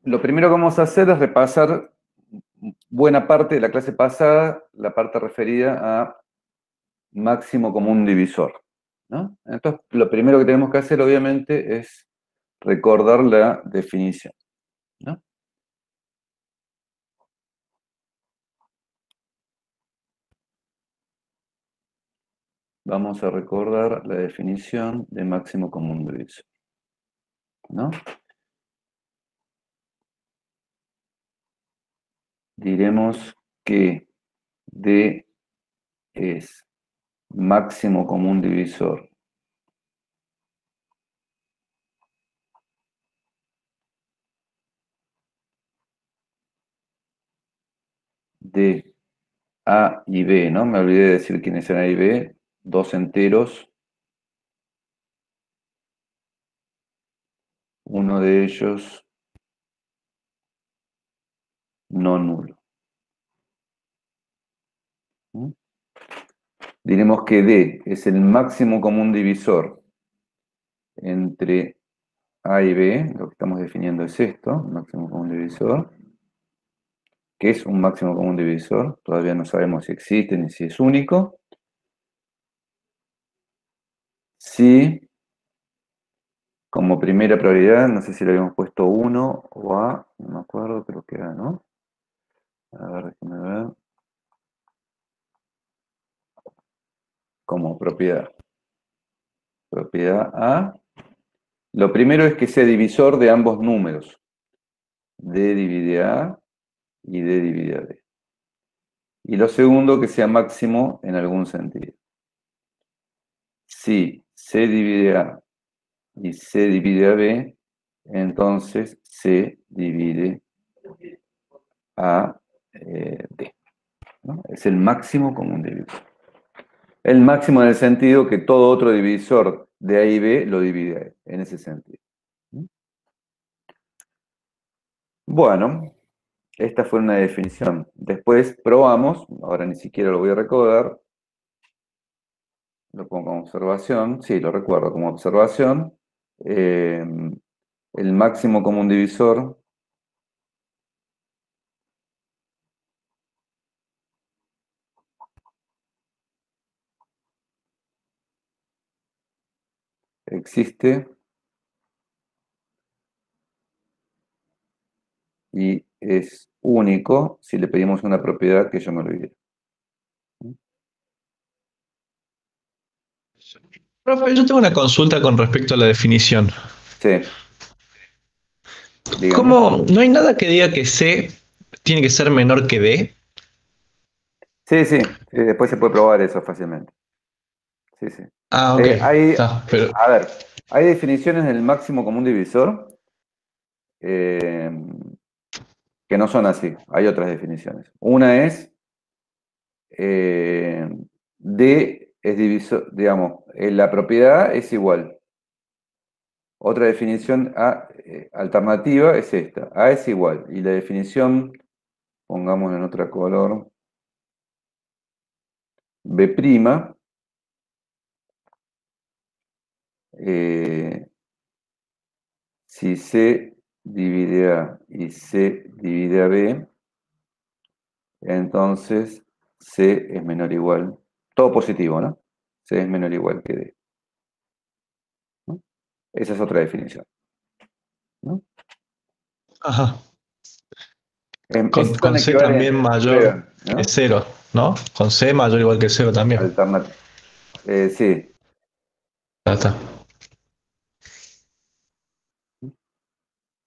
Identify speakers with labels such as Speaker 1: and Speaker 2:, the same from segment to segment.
Speaker 1: lo primero que vamos a hacer es repasar buena parte de la clase pasada, la parte referida a máximo común divisor, ¿no? Entonces, lo primero que tenemos que hacer, obviamente, es recordar la definición, ¿no? Vamos a recordar la definición de máximo común divisor, ¿no? Diremos que D es máximo común divisor de A y B, ¿no? Me olvidé de decir quiénes eran A y B, dos enteros, uno de ellos no nulo. ¿Mm? Diremos que D es el máximo común divisor entre A y B, lo que estamos definiendo es esto, máximo común divisor. ¿Qué es un máximo común divisor? Todavía no sabemos si existe ni si es único. Si, como primera prioridad, no sé si le habíamos puesto 1 o A, no me acuerdo, creo que A, ¿no? A ver, déjame ver. Como propiedad. Propiedad A. Lo primero es que sea divisor de ambos números. D divide A y D divide a D. Y lo segundo, que sea máximo en algún sentido. Si C divide A y C divide a B, entonces C divide a D, ¿no? Es el máximo común divisor. El máximo en el sentido que todo otro divisor de A y B lo divide a E, en ese sentido. Bueno, esta fue una definición. Después probamos, ahora ni siquiera lo voy a recordar, lo pongo como observación, sí, lo recuerdo como observación. El máximo común divisor existe y es único si le pedimos una propiedad que yo me olvidé.
Speaker 2: Profe, yo tengo una consulta con respecto a la definición.
Speaker 1: Sí, dígame.
Speaker 2: ¿Cómo? ¿No hay nada que diga que C tiene que ser menor que D?
Speaker 1: Sí, sí, sí, después se puede probar eso fácilmente. Sí, sí.
Speaker 2: Ah, ok,
Speaker 1: Hay,
Speaker 2: está, pero
Speaker 1: a ver, hay definiciones del máximo común divisor eh, que no son así. Hay otras definiciones. Una es eh, D es divisor, digamos, la propiedad es igual. Otra definición alternativa es esta. A es igual. Y la definición, pongamos en otro color, B', si C divide A y C divide a B, entonces C es menor o igual, todo positivo, ¿no? C es menor o igual que D, ¿no? Esa es otra definición, ¿no?
Speaker 2: ajá,
Speaker 1: Esos son
Speaker 2: con C también
Speaker 1: equivalentes,
Speaker 2: mayor
Speaker 1: creo,
Speaker 2: que
Speaker 1: ¿no?
Speaker 2: cero, ¿no? Con C mayor o igual que cero también.
Speaker 1: Sí,
Speaker 2: Ya está.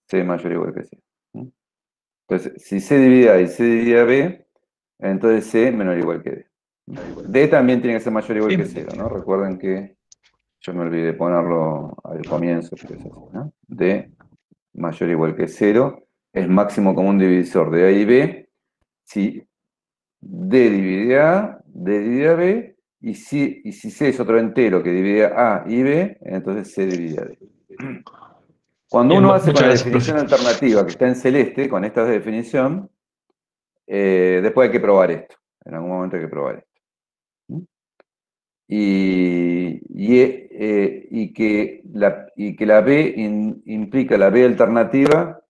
Speaker 1: C mayor o igual que C, ¿no? Entonces, si C divide A y C divide a B, entonces C menor o igual que D. D también tiene que ser mayor o igual que
Speaker 2: Sí.
Speaker 1: 0, ¿no? Recuerden que yo me olvidé ponerlo al comienzo, pero es así, ¿no? D mayor o igual que 0 es máximo común divisor de A y B si D divide A, D divide a B, y si C es otro entero que divide a A y B, entonces C divide a D. Cuando
Speaker 2: Bien,
Speaker 1: uno hace con
Speaker 2: muchas
Speaker 1: la
Speaker 2: gracias, profe.
Speaker 1: definición alternativa que está en celeste, con esta definición, después hay que probar esto. En algún momento hay que probar esto. Y que la B implica la B alternativa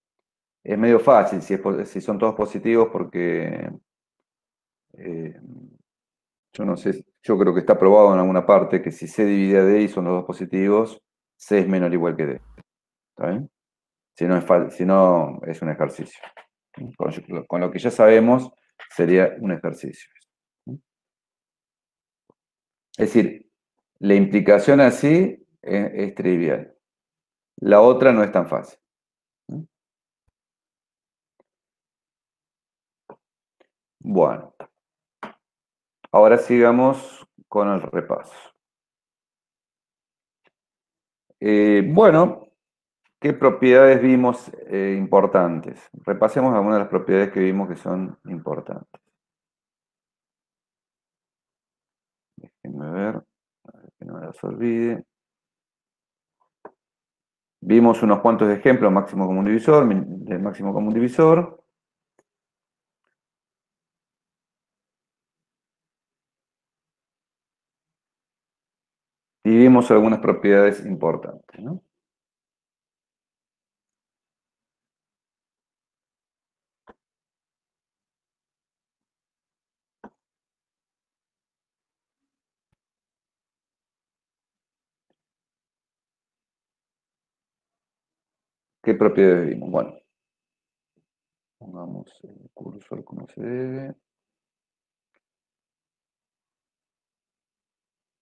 Speaker 1: es medio fácil si son todos positivos porque eh, yo no sé, yo creo que está probado en alguna parte que si C divide a D y son los dos positivos, C es menor o igual que D. ¿Está bien? Si no, es un ejercicio. Con lo que ya sabemos, sería un ejercicio. Es decir, la implicación así es trivial. La otra no es tan fácil. Bueno, ahora sigamos con el repaso. Bueno, ¿qué propiedades vimos importantes? Repasemos algunas de las propiedades que vimos que son importantes. Déjenme ver, que no me las olvide. Vimos unos cuantos ejemplos, máximo común divisor, del máximo común divisor. Y vimos algunas propiedades importantes, ¿no? ¿Qué propiedades vimos? Bueno, pongamos el cursor como se debe.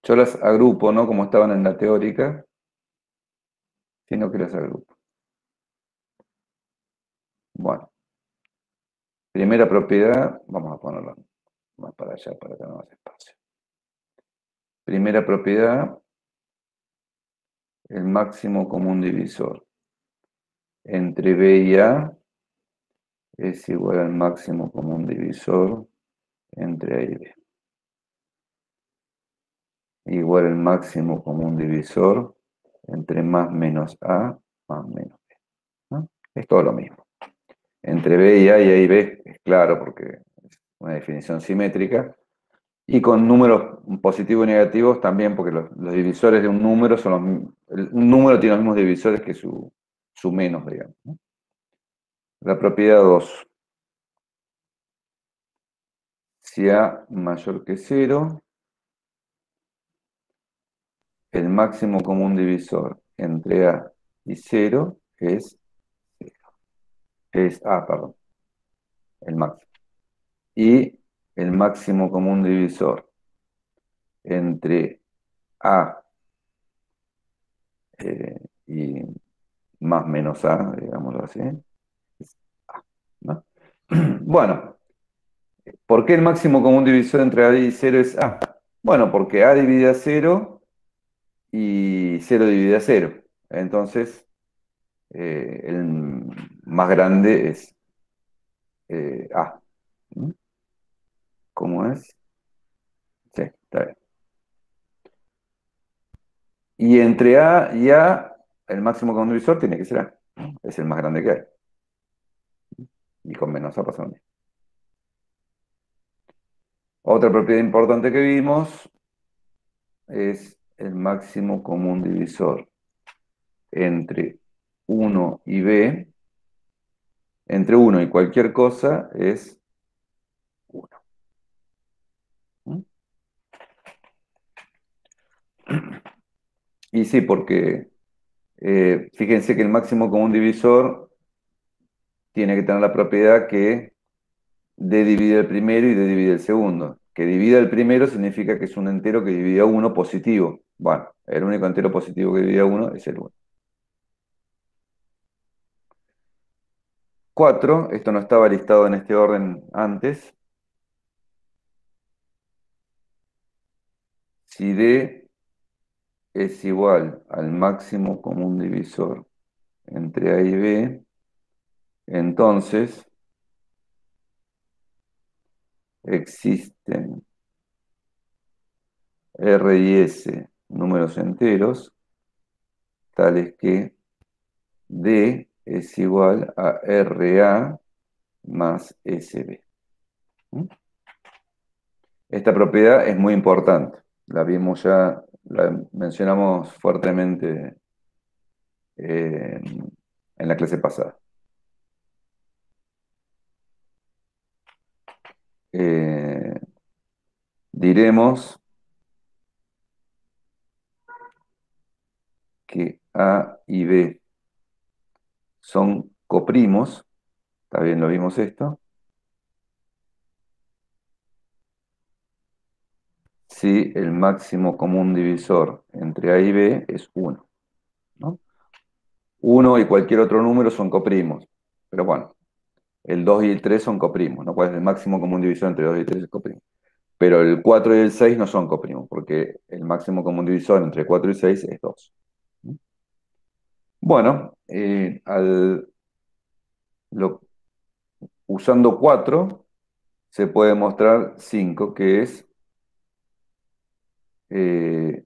Speaker 1: Yo las agrupo, no como estaban en la teórica, sino que las agrupo. Bueno, primera propiedad, vamos a ponerla más para allá para tener más espacio. Primera propiedad, el máximo común divisor entre B y A es igual al máximo común divisor entre A y B. Igual al máximo común divisor entre más menos A más menos B, ¿no? Es todo lo mismo. Entre B y A y B es claro porque es una definición simétrica. Y con números positivos y negativos también, porque los divisores de un número un número tiene los mismos divisores que su menos, digamos, ¿no? La propiedad 2. Si A mayor que 0, el máximo común divisor entre A y 0 es 0. Es A, perdón, el máximo. Y el máximo común divisor entre A y más menos A, digámoslo así, es A, ¿no? Bueno, ¿por qué el máximo común divisor entre A y 0 es A? Bueno, porque A divide a 0 y 0 divide a 0. Entonces, el más grande es A. ¿Mm? ¿Cómo es? Sí, está bien. Y entre A y A, el máximo común divisor tiene que ser A. Es el más grande que hay. Y con menos A pasa lo mismo. Otra propiedad importante que vimos es el máximo común divisor entre 1 y B. Entre 1 y cualquier cosa es 1. ¿Mm? Y sí, porque fíjense que el máximo común divisor tiene que tener la propiedad que D divide el primero y D divide el segundo. Que divida el primero significa que es un entero que divide a 1 positivo. Bueno, el único entero positivo que divide a 1 es el 1. 4, esto no estaba listado en este orden antes. Si D es igual al máximo común divisor entre A y B, entonces existen R y S números enteros, tales que D es igual a RA más SB. ¿Mm? Esta propiedad es muy importante. La vimos ya, la mencionamos fuertemente en la clase pasada. diremos que A y B son coprimos, ¿está bien? ¿Lo vimos esto? Si el máximo común divisor entre A y B es 1, ¿no? 1 y cualquier otro número son coprimos, pero bueno, el 2 y el 3 son coprimos, ¿no? ¿Cuál es el máximo común divisor entre 2 y 3 es coprimo? Pero el 4 y el 6 no son coprimos, porque el máximo común divisor entre 4 y 6 es 2. Bueno, lo- usando 4 se puede mostrar 5, que es eh,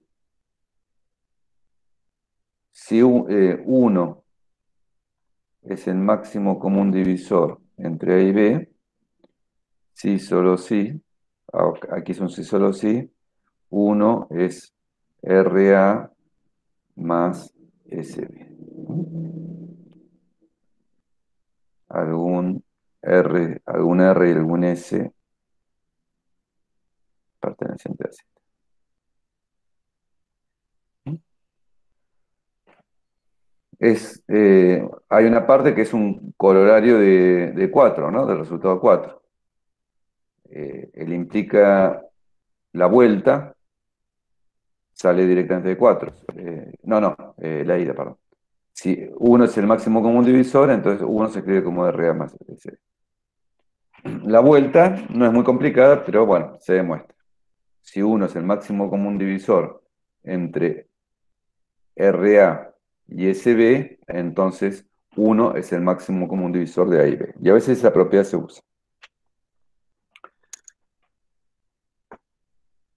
Speaker 1: si 1 es el máximo común divisor entre A y B, si solo si, aquí es un si solo si, 1 es RA más SB. Algún R y algún S perteneciente a Z. Hay una parte que es un corolario de 4, ¿no? Del resultado 4. Él implica la vuelta, sale directamente de 4. La ida, perdón. Si 1 es el máximo común divisor, entonces 1 se escribe como RA más S. La vuelta no es muy complicada, pero bueno, se demuestra. Si 1 es el máximo común divisor entre RA y SB, entonces 1 es el máximo común divisor de A y B. Y a veces esa propiedad se usa.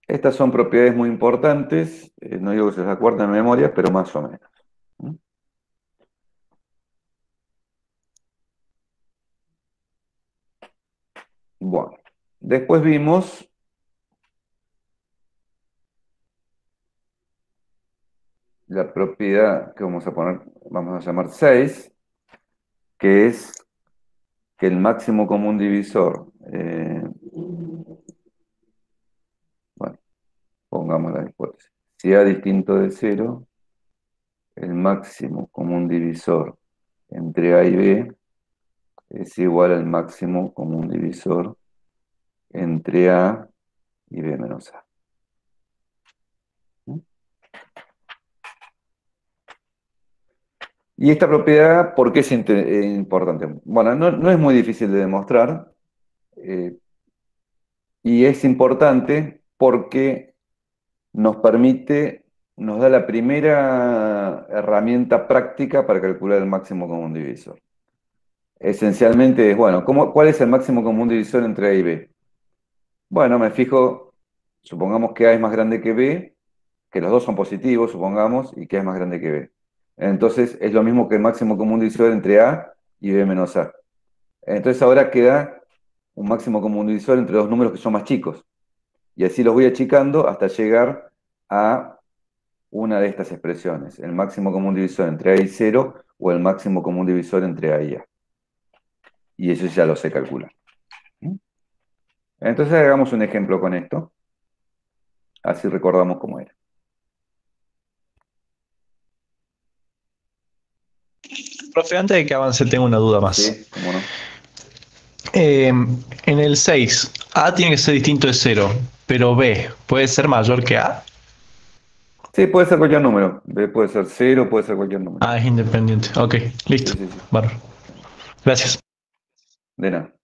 Speaker 1: Estas son propiedades muy importantes, no digo que se las acuerden en memoria, pero más o menos. ¿Mm? Bueno, después vimos la propiedad que vamos a llamar 6, que es que el máximo común divisor, bueno, pongamos la hipótesis, si A distinto de 0, el máximo común divisor entre A y B es igual al máximo común divisor entre A y B menos A. ¿Mm? Y esta propiedad, ¿por qué es importante? Bueno, no es muy difícil de demostrar, eh, y es importante porque nos da la primera herramienta práctica para calcular el máximo común divisor. Esencialmente es, bueno, ¿cuál es el máximo común divisor entre A y B? Bueno, me fijo, supongamos que A es más grande que B, que los dos son positivos, supongamos, y que A es más grande que B. Entonces es lo mismo que el máximo común divisor entre A y B menos A. Entonces ahora queda un máximo común divisor entre dos números que son más chicos. Y así los voy achicando hasta llegar a una de estas expresiones, el máximo común divisor entre A y 0 o el máximo común divisor entre A y A. Y eso ya lo sé calcular. ¿Mm? Entonces hagamos un ejemplo con esto, así recordamos cómo era.
Speaker 2: Profe, antes de que avance, tengo una duda más.
Speaker 1: ¿Sí? ¿Cómo no?
Speaker 2: En el 6, A tiene que ser distinto de 0, pero B puede ser mayor que A.
Speaker 1: Sí, puede ser cualquier número. B puede ser 0, puede ser cualquier número.
Speaker 2: A es independiente. Ok,
Speaker 1: Sí,
Speaker 2: listo.
Speaker 1: sí, sí.
Speaker 2: Bueno, gracias.
Speaker 1: De nada.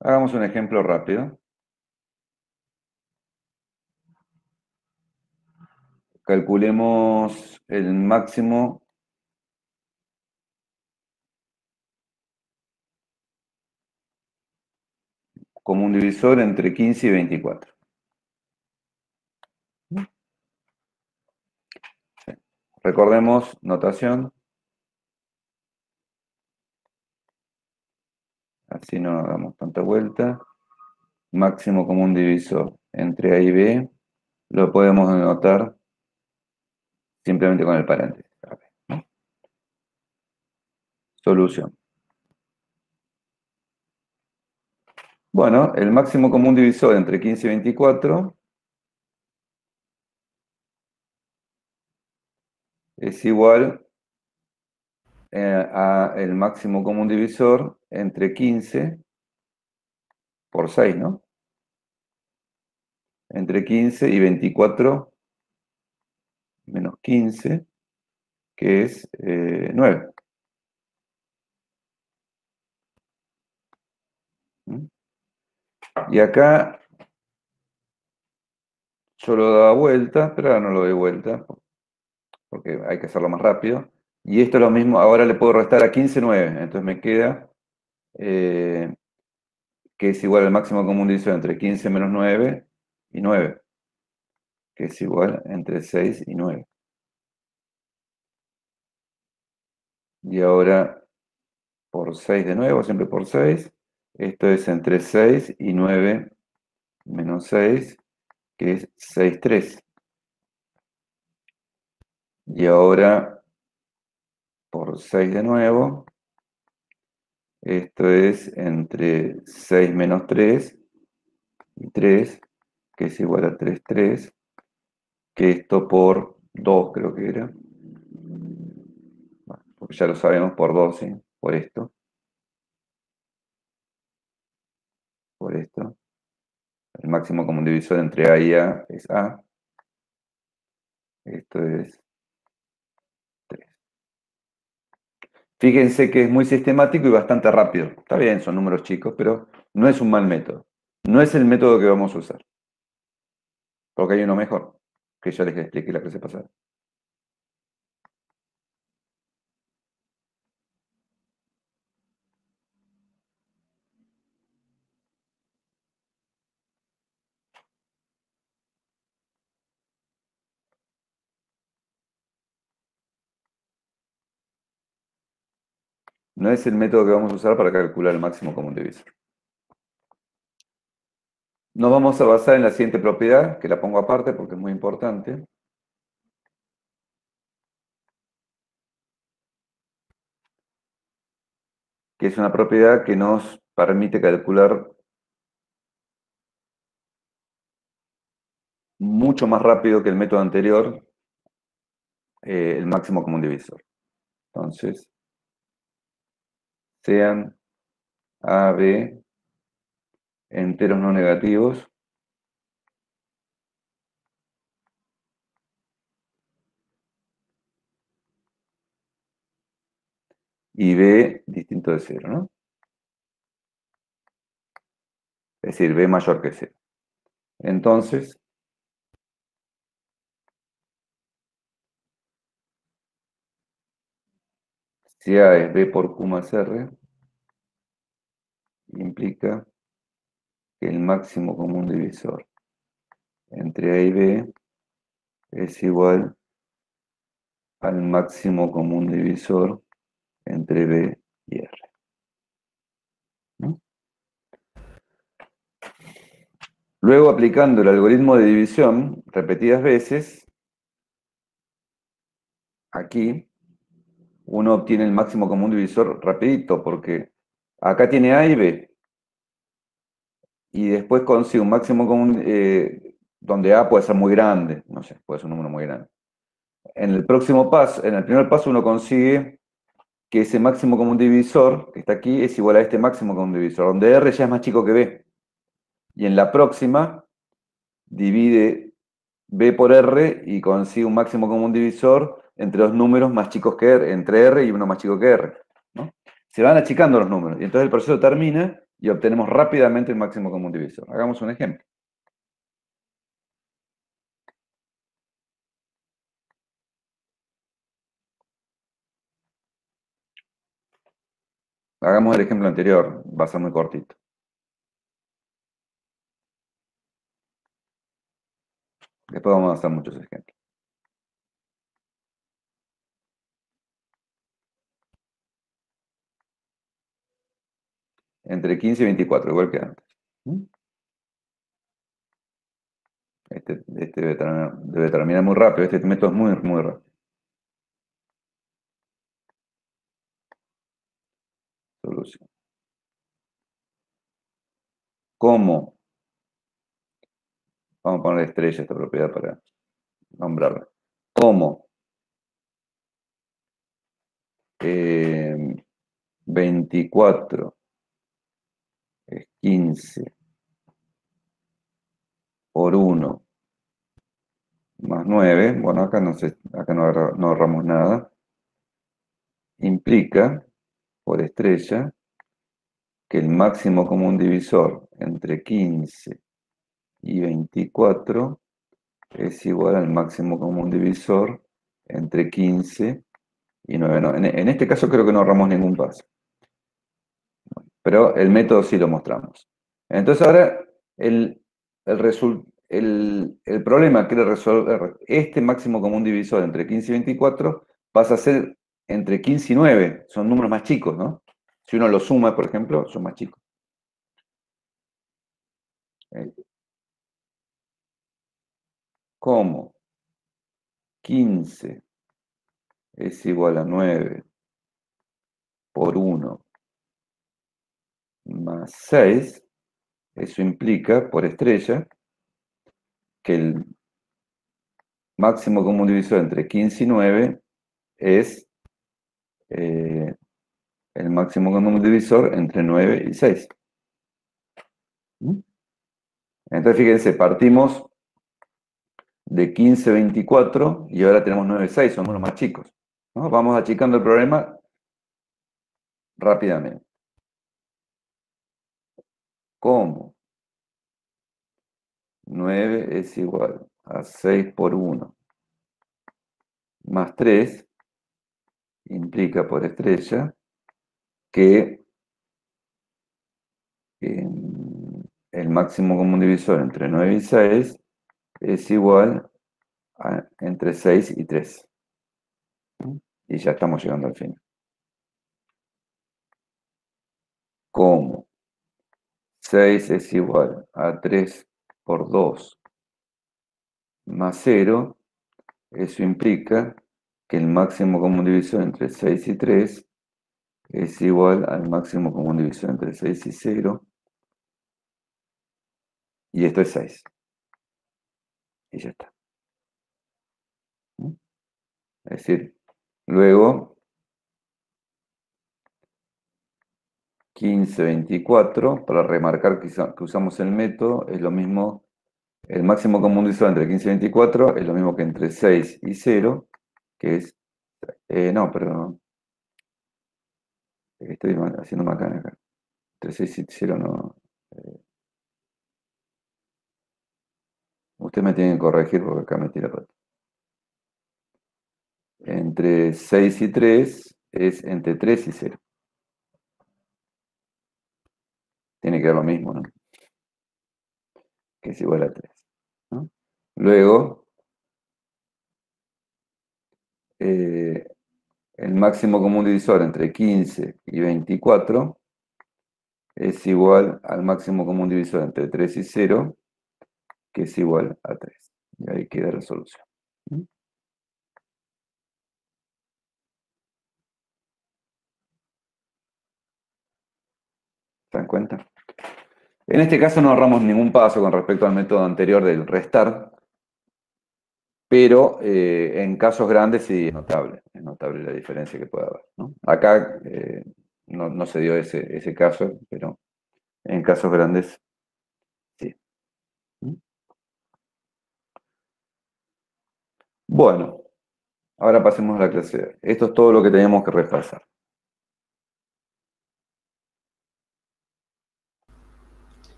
Speaker 1: Hagamos un ejemplo rápido. Calculemos el máximo común divisor entre 15 y 24. Recordemos, notación, así no hagamos tanta vuelta. Máximo común divisor entre A y B lo podemos anotar simplemente con el paréntesis. ¿No? Solución. Bueno, el máximo común divisor entre 15 y 24 es igual a el máximo común divisor entre 15 por 6, ¿no? Entre 15 y 24 menos 15, que es 9. ¿Mm? Y acá yo lo daba vuelta, pero ahora no lo doy vuelta, porque hay que hacerlo más rápido. Y esto es lo mismo, ahora le puedo restar a 15 9, entonces me queda eh, que es igual al máximo común divisor entre 15 menos 9 y 9, que es igual entre 6 y 9. Y ahora por 6 de nuevo, siempre por 6, esto es entre 6 y 9 menos 6, que es 6 3. Y ahora por 6 de nuevo, esto es entre 6 menos 3 y 3, que es igual a 3 3, que esto por 2 creo que era. Bueno, porque ya lo sabemos por 2, ¿sí? Por esto. El máximo común divisor entre A y A es A. Esto es 3. Fíjense que es muy sistemático y bastante rápido. Está bien, son números chicos, pero no es un mal método. No es el método que vamos a usar, porque hay uno mejor, que ya les expliqué la clase pasada. No es el método que vamos a usar para calcular el máximo común divisor. Nos vamos a basar en la siguiente propiedad, que la pongo aparte porque es muy importante. Que es una propiedad que nos permite calcular mucho más rápido que el método anterior el máximo común divisor. Entonces, sean A, B enteros no negativos y B distinto de cero, ¿no? Es decir, B mayor que cero. Entonces, si A es B por Q más R, implica que el máximo común divisor entre A y B es igual al máximo común divisor entre B y R, ¿no? Luego, aplicando el algoritmo de división repetidas veces, aquí uno obtiene el máximo común divisor rapidito, porque acá tiene A y B, y después consigue un máximo común donde A puede ser muy grande, no sé, puede ser un número muy grande. En el próximo paso, en el primer paso uno consigue que ese máximo común divisor que está aquí es igual a este máximo común divisor, donde R ya es más chico que B. Y en la próxima divide B por R y consigue un máximo común divisor entre dos números más chicos que R, entre R y uno más chico que R, ¿no? Se van achicando los números y entonces el proceso termina y obtenemos rápidamente el máximo común divisor. Hagamos un ejemplo. Hagamos el ejemplo anterior, va a ser muy cortito. Después vamos a hacer muchos ejemplos. Entre 15 y 24, igual que antes. ¿Mm? Este debe terminar muy rápido, este método es muy, muy rápido. Solución. como, vamos a poner estrella esta propiedad para nombrarla, como 24 es 15 por 1 más 9, bueno, acá no ahorramos nada, implica, por estrella, que el máximo común divisor entre 15 y 24 es igual al máximo común divisor entre 15 y 9. No, en este caso creo que no ahorramos ningún paso, pero el método sí lo mostramos. Entonces ahora el problema que quiere resolver este máximo común divisor entre 15 y 24 pasa a ser entre 15 y 9, son números más chicos, ¿no? Si uno los suma, por ejemplo, son más chicos. ¿Cómo? 15 es igual a 9 por 1 más 6, eso implica, por estrella, que el máximo común divisor entre 15 y 9 es el máximo común divisor entre 9 y 6. ¿Mm? Entonces, fíjense, partimos de 15, 24 y ahora tenemos 9, 6, son números más chicos, ¿no? Vamos achicando el problema rápidamente. ¿Cómo? 9 es igual a 6 por 1 más 3 implica por estrella que el máximo común divisor entre 9 y 6 es igual a entre 6 y 3. Y ya estamos llegando al final. ¿Cómo? 6 es igual a 3 por 2 más 0, eso implica que el máximo común divisor entre 6 y 3 es igual al máximo común divisor entre 6 y 0, y esto es 6. Y ya está. Es decir, luego 15, 24, para remarcar que usamos el método, es lo mismo, el máximo común divisor entre 15 y 24 es lo mismo que entre 6 y 0, que es, no, pero estoy haciendo macana acá. Entre 6 y 0 no. Usted me tiene que corregir porque acá me tira pata. Entre 6 y 3 es entre 3 y 0. Tiene que dar lo mismo, ¿no? Que es igual a 3, ¿no? Luego, el máximo común divisor entre 15 y 24 es igual al máximo común divisor entre 3 y 0, que es igual a 3. Y ahí queda la solución. ¿Se dan cuenta? En este caso no ahorramos ningún paso con respecto al método anterior del restar, pero en casos grandes sí es notable la diferencia que puede haber, ¿no? Acá no se dio ese caso, pero en casos grandes sí. Bueno, ahora pasemos a la clase. Esto es todo lo que teníamos que repasar.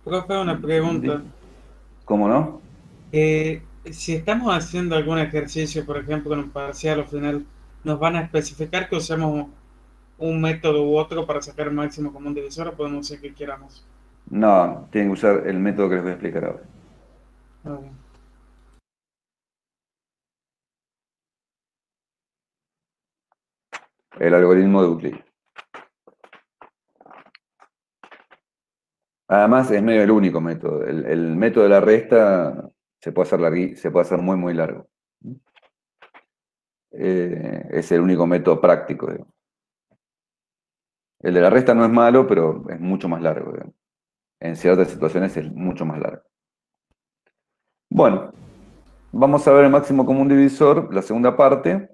Speaker 3: Profe, una pregunta.
Speaker 1: ¿Cómo no?
Speaker 3: Si estamos haciendo algún ejercicio, por ejemplo, en un parcial o final, ¿nos van a especificar que usemos un método u otro para sacar el máximo común divisor o podemos hacer que queramos?
Speaker 1: No, tienen que usar el método que les voy a explicar ahora.
Speaker 3: Ah, bien.
Speaker 1: El algoritmo de Euclides. Además, es medio el único método. El método de la resta se puede hacer se puede hacer muy, muy largo. Es el único método práctico, digamos. El de la resta no es malo, pero es mucho más largo, digamos. En ciertas situaciones es mucho más largo. Bueno, vamos a ver el máximo común divisor, la segunda parte,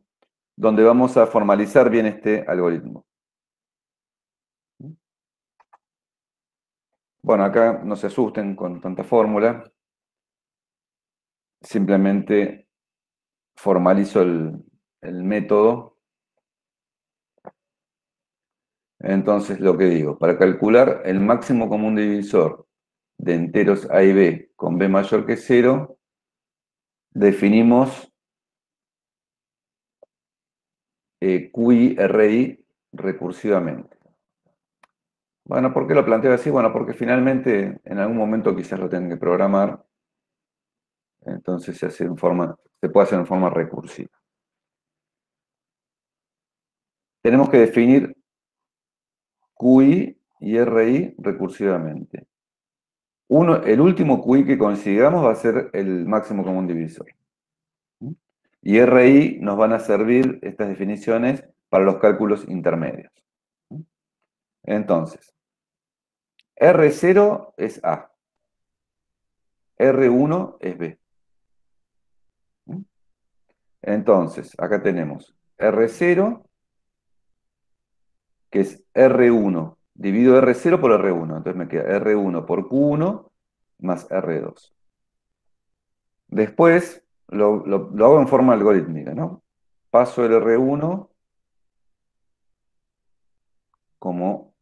Speaker 1: donde vamos a formalizar bien este algoritmo. Bueno, acá no se asusten con tanta fórmula. Simplemente formalizo el método. Entonces, lo que digo, para calcular el máximo común divisor de enteros a y b con b mayor que 0, definimos QI, RI recursivamente. Bueno, ¿por qué lo planteo así? Bueno, porque finalmente en algún momento quizás lo tengan que programar, entonces se puede hacer en forma recursiva. Tenemos que definir QI y RI recursivamente. El último QI que consigamos va a ser el máximo común divisor. Y RI nos van a servir estas definiciones para los cálculos intermedios. Entonces, R0 es A, R1 es B. Entonces, acá tenemos R0, que es R1, divido R0 por R1, entonces me queda R1 por Q1 más R2. Después lo hago en forma algorítmica, ¿no? Paso el R1 como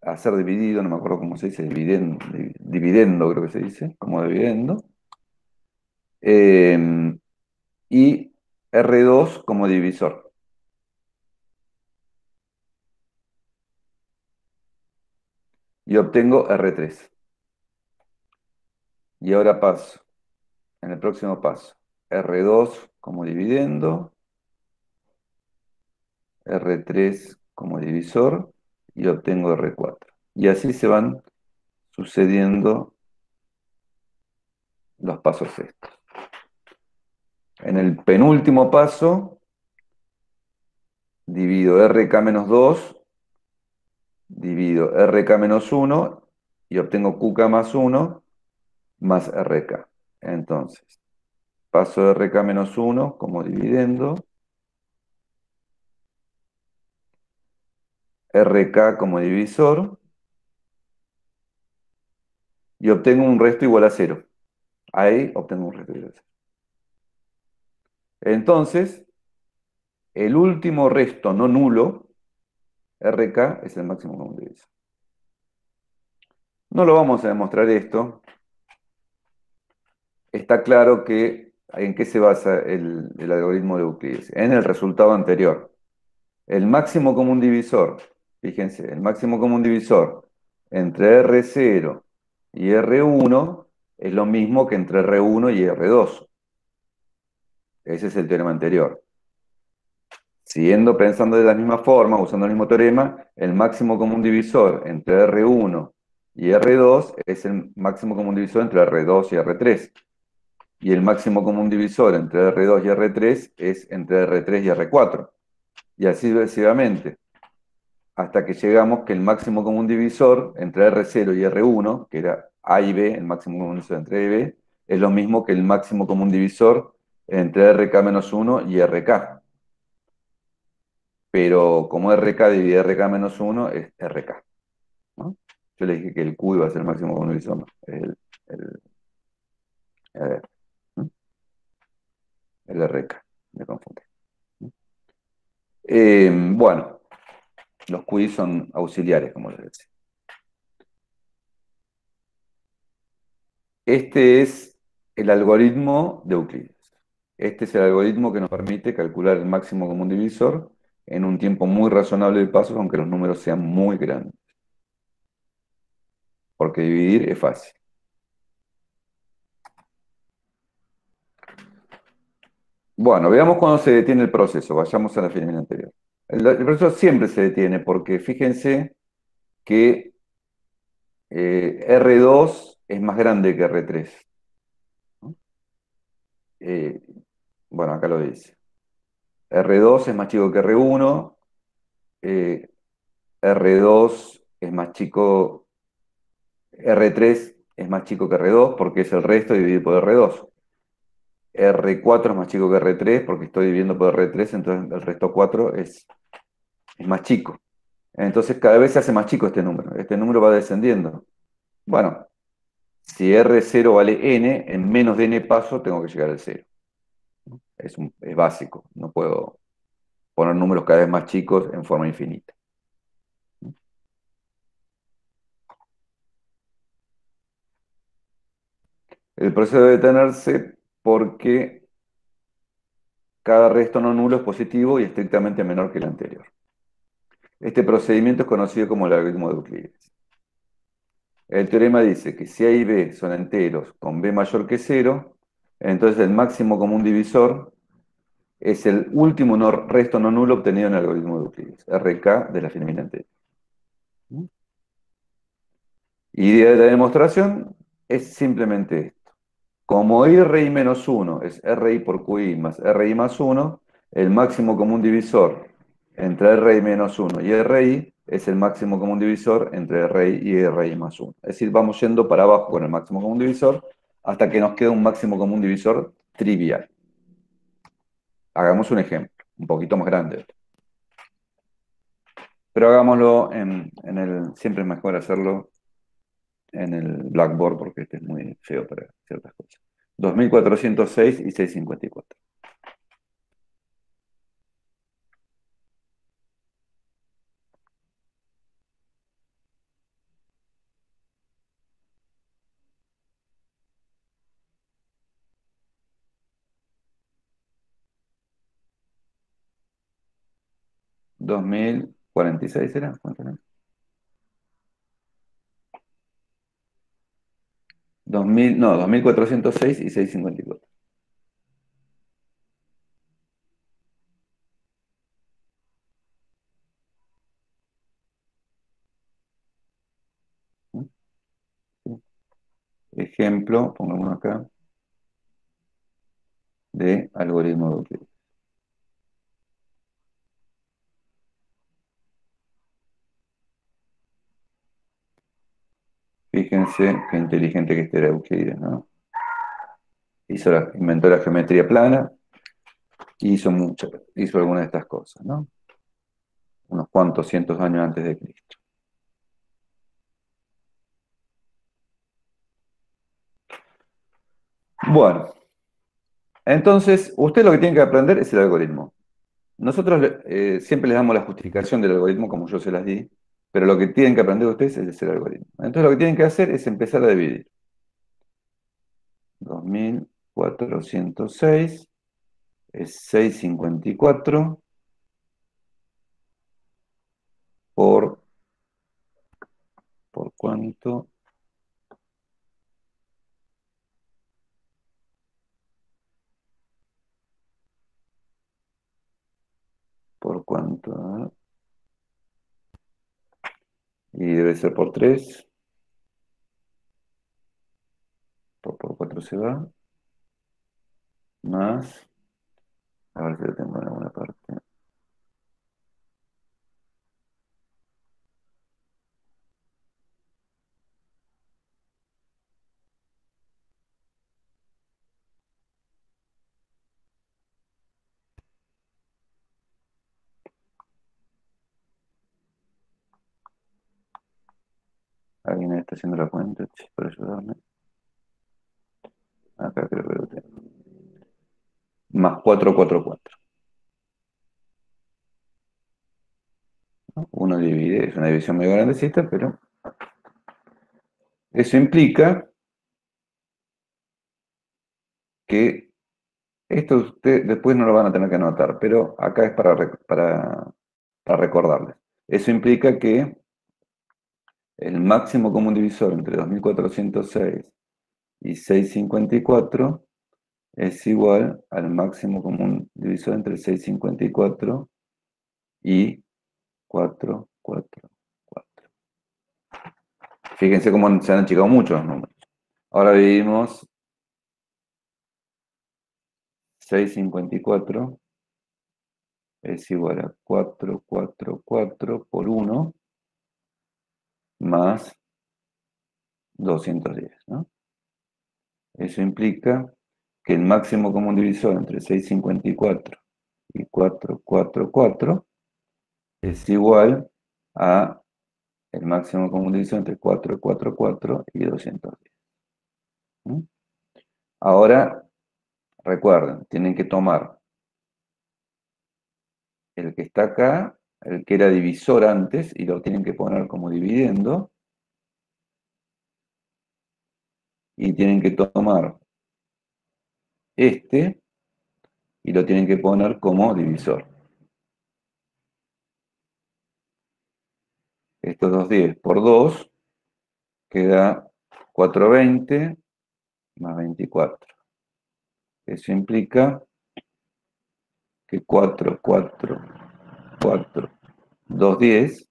Speaker 1: a ser dividido, no me acuerdo cómo se dice, dividendo creo que se dice, como dividendo. Y R2 como divisor. Y obtengo R3. Y ahora paso, en el próximo paso, R2 como dividendo, R3 como divisor, y obtengo R4. Y así se van sucediendo los pasos estos. En el penúltimo paso, divido RK menos 2, divido RK menos 1, y obtengo QK más 1, más RK. Entonces, paso RK menos 1 como dividendo, RK como divisor, y obtengo un resto igual a 0. Ahí obtengo un resto igual a 0. Entonces, el último resto no nulo, RK, es el máximo común divisor. No lo vamos a demostrar esto. Está claro que en qué se basa el algoritmo de Euclides. En el resultado anterior. El máximo común divisor, fíjense, el máximo común divisor entre R0 y R1 es lo mismo que entre R1 y R2. Ese es el teorema anterior. Siguiendo pensando de la misma forma, usando el mismo teorema, el máximo común divisor entre R1 y R2 es el máximo común divisor entre R2 y R3. Y el máximo común divisor entre R2 y R3 es entre R3 y R4. Y así sucesivamente, hasta que llegamos que el máximo común divisor entre R0 y R1, que era A y B, el máximo común divisor entre A y B, es lo mismo que el máximo común divisor entre RK-1 y RK. Pero como RK divide RK-1 es RK, ¿no? Yo le dije que el Q iba a ser el máximo común divisor, ¿no? El, el RK, me confundí. Bueno, los QI son auxiliares, como les decía. Este es el algoritmo de Euclides. Este es el algoritmo que nos permite calcular el máximo común divisor en un tiempo muy razonable de pasos, aunque los números sean muy grandes. Porque dividir es fácil. Bueno, veamos cuándo se detiene el proceso. Vayamos a la filmina anterior. El proceso siempre se detiene porque fíjense que R2 es más grande que R3. ¿No? Bueno, acá lo dice. R2 es más chico que R1. R2 es más chico, R3 es más chico que R2 porque es el resto dividido por R2. R4 es más chico que R3 porque estoy dividiendo por R3, entonces el resto 4 es más chico. Entonces cada vez se hace más chico este número va descendiendo. Bueno, si R0 vale n, en menos de n pasos tengo que llegar al 0. Es básico, no puedo poner números cada vez más chicos en forma infinita. El proceso debe detenerse porque cada resto no nulo es positivo y estrictamente menor que el anterior. Este procedimiento es conocido como el algoritmo de Euclides. El teorema dice que si A y B son enteros con B mayor que 0, entonces el máximo común divisor es el último resto no nulo obtenido en el algoritmo de Euclides, RK de la finalidad entera. Y de la demostración es simplemente esto. Como RI menos 1 es RI por QI más RI más 1, el máximo común divisor entre RI menos 1 y RI es el máximo común divisor entre RI y RI más 1. Es decir, vamos yendo para abajo con el máximo común divisor hasta que nos quede un máximo común divisor trivial. Hagamos un ejemplo, un poquito más grande. Pero hagámoslo siempre es mejor hacerlo en el Blackboard porque este es muy feo para ciertas cosas. 2406 y 654. ¿2046 era? ¿Cuánto era? 2000, no, 2406 y 654. Ejemplo, pongámoslo acá, de algoritmo de Euclides. Fíjense qué inteligente que este era Euclides, ¿no? Inventó la geometría plana y hizo algunas de estas cosas, ¿no? Unos cuantos cientos de años antes de Cristo. Bueno, entonces, usted lo que tiene que aprender es el algoritmo. Nosotros siempre les damos la justificación del algoritmo como yo se las di, pero lo que tienen que aprender ustedes es el algoritmo. Entonces lo que tienen que hacer es empezar a dividir. 2406 es 654 ¿por cuánto? ¿Por cuánto? A ver. Y debe ser por 3. Por 4 se va. Más. A ver si lo tengo en alguna parte. Alguien está haciendo la cuenta, para ayudarme. Acá creo que lo tengo. Más 444. ¿No? Uno divide, es una división muy grandecita, pero eso implica que esto usted después no lo van a tener que anotar, pero acá es para recordarles. Eso implica que el máximo común divisor entre 2406 y 654 es igual al máximo común divisor entre 654 y 444. Fíjense cómo se han achicado mucho los números. Ahora dividimos 654 es igual a 444 por 1 más 210, ¿no? Eso implica que el máximo común divisor entre 654 y 444 es igual a el máximo común divisor entre 444 y 210. ¿Mm? Ahora, recuerden, tienen que tomar el que está acá, el que era divisor antes, y lo tienen que poner como dividendo, y tienen que tomar este, y lo tienen que poner como divisor. Estos 210 por 2 queda 420 más 24. Eso implica que 4, 4, 4, 210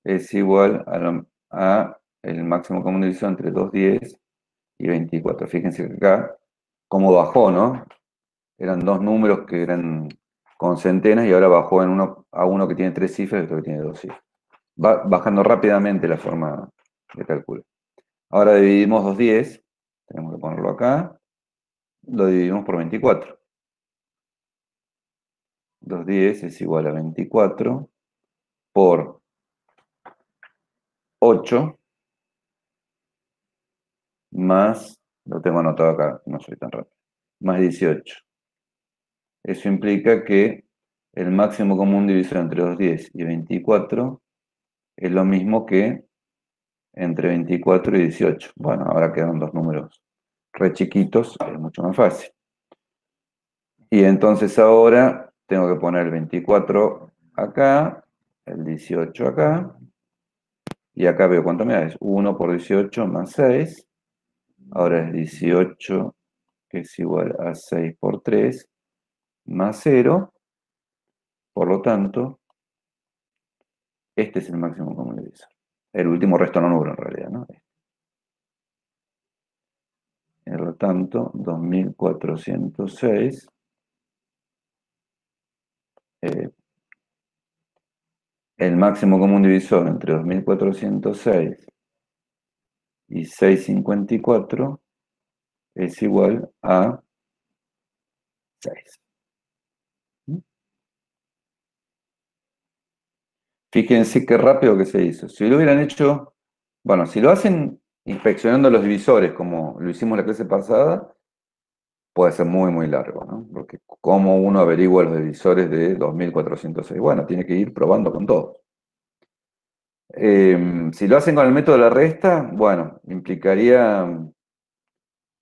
Speaker 1: es igual a el máximo común divisor entre 210 y 24. Fíjense que acá, cómo bajó, ¿no? Eran dos números que eran con centenas y ahora bajó a uno que tiene 3 cifras y otro que tiene 2 cifras. Va bajando rápidamente la forma de cálculo. Ahora dividimos 210, tenemos que ponerlo acá, lo dividimos por 24. 210 es igual a 24 por 8 más, lo tengo anotado acá, no soy tan rápido, más 18. Eso implica que el máximo común divisor entre 210 y 24 es lo mismo que entre 24 y 18. Bueno, ahora quedan dos números re chiquitos, es mucho más fácil. Y entonces ahora tengo que poner el 24 acá, el 18 acá, y acá veo cuánto me da, es 1 por 18 más 6, ahora es 18, que es igual a 6 por 3, más 0, por lo tanto, este es el máximo común divisor. El último resto no número en realidad, ¿no? Por lo tanto, 2406 el máximo común divisor entre 2406 y 654 es igual a 6. Fíjense qué rápido que se hizo. Si lo hubieran hecho, bueno, si lo hacen inspeccionando los divisores como lo hicimos la clase pasada, puede ser muy, muy largo, ¿no? Porque ¿cómo uno averigua los divisores de 2406? Bueno, tiene que ir probando con todos. Si lo hacen con el método de la resta, bueno, implicaría,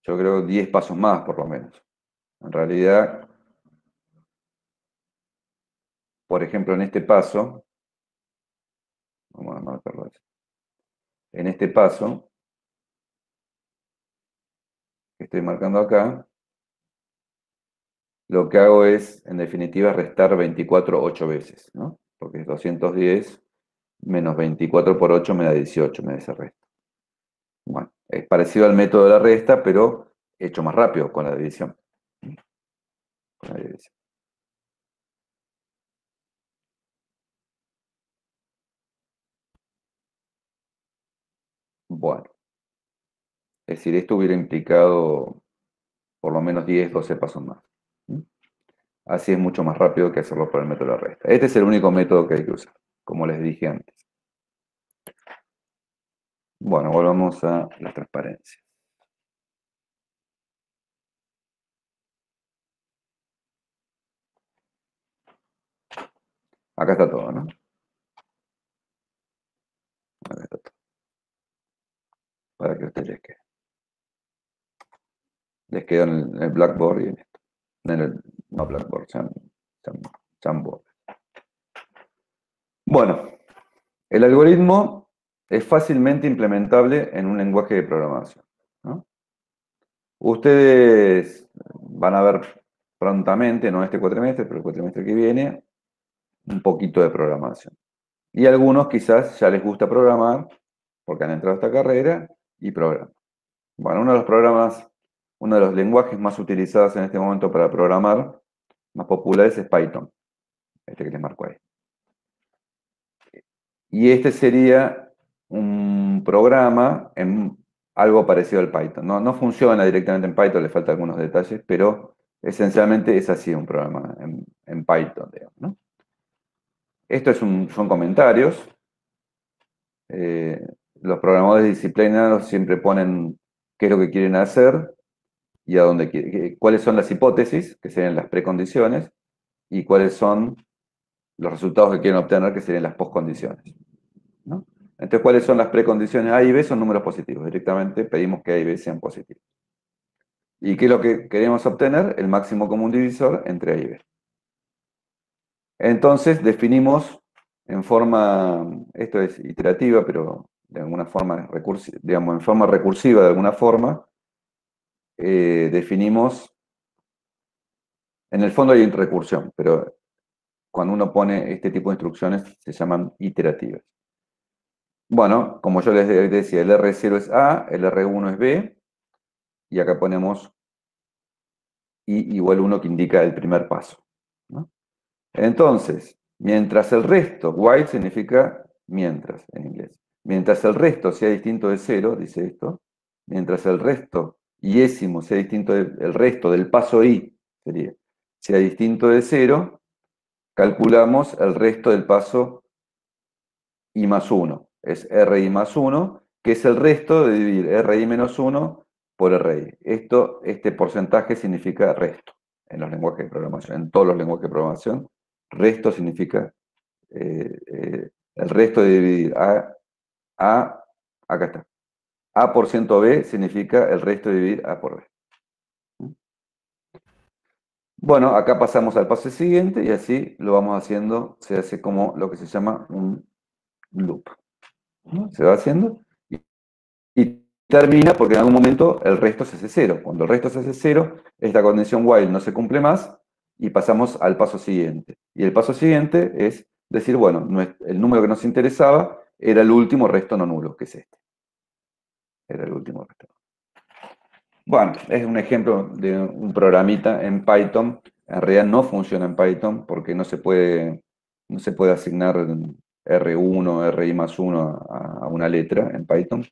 Speaker 1: yo creo, 10 pasos más, por lo menos. En realidad, por ejemplo, en este paso, vamos a marcarlo así. En este paso, que estoy marcando acá, lo que hago es, en definitiva, restar 24 8 veces, ¿no? Porque es 210 menos 24 por 8 me da 18, me da ese resto. Bueno, es parecido al método de la resta, pero hecho más rápido con la división. Con la división. Bueno, es decir, esto hubiera implicado por lo menos 10, 12 pasos más. Así es mucho más rápido que hacerlo por el método de la resta. Este es el único método que hay que usar, como les dije antes. Bueno, volvamos a la transparencia. Acá está todo, ¿no? Acá está todo. Para que a ustedes les quede. Les queda en el Blackboard y en esto. No Blackboard, Jamboard. Bueno, el algoritmo es fácilmente implementable en un lenguaje de programación, ¿no? Ustedes van a ver prontamente, no este cuatrimestre, pero el cuatrimestre que viene, un poquito de programación. Y a algunos quizás ya les gusta programar, porque han entrado a esta carrera y programan. Bueno, uno de los lenguajes más utilizados en este momento para programar, más populares, es Python. Este que les marco ahí. Y este sería un programa en algo parecido al Python. No funciona directamente en Python, le faltan algunos detalles, pero esencialmente es así un programa en Python, digamos, ¿no? Esto son comentarios. Los programadores disciplinados siempre ponen qué es lo que quieren hacer y a dónde cuáles son las hipótesis, que serían las precondiciones, y cuáles son los resultados que quieren obtener, que serían las postcondiciones, ¿no? Entonces, ¿cuáles son las precondiciones? A y B son números positivos. Directamente pedimos que A y B sean positivos. ¿Y qué es lo que queremos obtener? El máximo común divisor entre A y B. Entonces, definimos en forma, esto es iterativa, pero de alguna forma recursiva, digamos, en forma recursiva de alguna forma, definimos, en el fondo hay recursión, pero cuando uno pone este tipo de instrucciones se llaman iterativas. Bueno, como yo les decía, el R0 es A, el R1 es B, y acá ponemos I igual 1 que indica el primer paso, ¿no? Entonces, mientras el resto, while significa mientras en inglés, mientras el resto sea distinto de 0, dice esto, mientras el resto iésimo sea distinto el resto del paso I, sería, sea distinto de 0, calculamos el resto del paso I más 1. Es RI más 1, que es el resto de dividir RI menos 1 por RI. Este porcentaje significa resto en los lenguajes de programación. En todos los lenguajes de programación, resto significa el resto de dividir acá está. A por ciento B significa el resto de dividir A por B. Bueno, acá pasamos al paso siguiente y así lo vamos haciendo, se hace como lo que se llama un loop, ¿no? Se va haciendo y termina porque en algún momento el resto se hace cero. Cuando el resto se hace cero, esta condición while no se cumple más y pasamos al paso siguiente. Y el paso siguiente es decir, bueno, el número que nos interesaba era el último resto no nulo, que es este. Era el último resto. Bueno, es un ejemplo de un programita en Python. En realidad no funciona en Python porque no se puede asignar R1, RI más 1 a una letra en Python,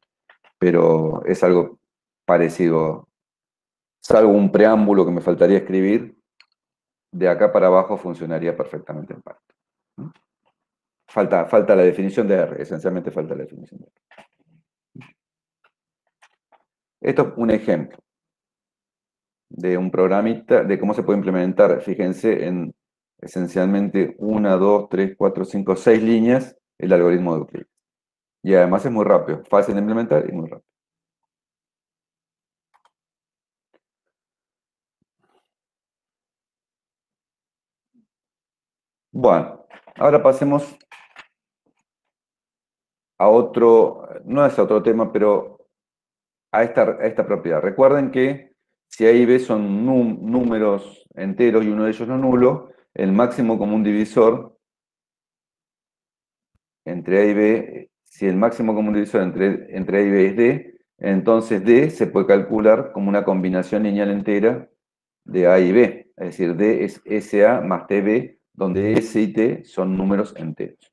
Speaker 1: pero es algo parecido. Salvo un preámbulo que me faltaría escribir, de acá para abajo funcionaría perfectamente en Python. Falta la definición de R, esencialmente falta la definición de R. Esto es un ejemplo de un programita, de cómo se puede implementar, fíjense, en esencialmente 1, 2, 3, 4, 5, 6 líneas el algoritmo de Euclides. Y además es muy rápido, fácil de implementar y muy rápido. Bueno, ahora pasemos a otro, no es a otro tema, pero a esta propiedad. Recuerden que si A y B son números enteros y uno de ellos no nulo, el máximo común divisor entre A y B, si el máximo común divisor entre A y B es D, entonces D se puede calcular como una combinación lineal entera de A y B. Es decir, D es SA más TB, donde S y T son números enteros.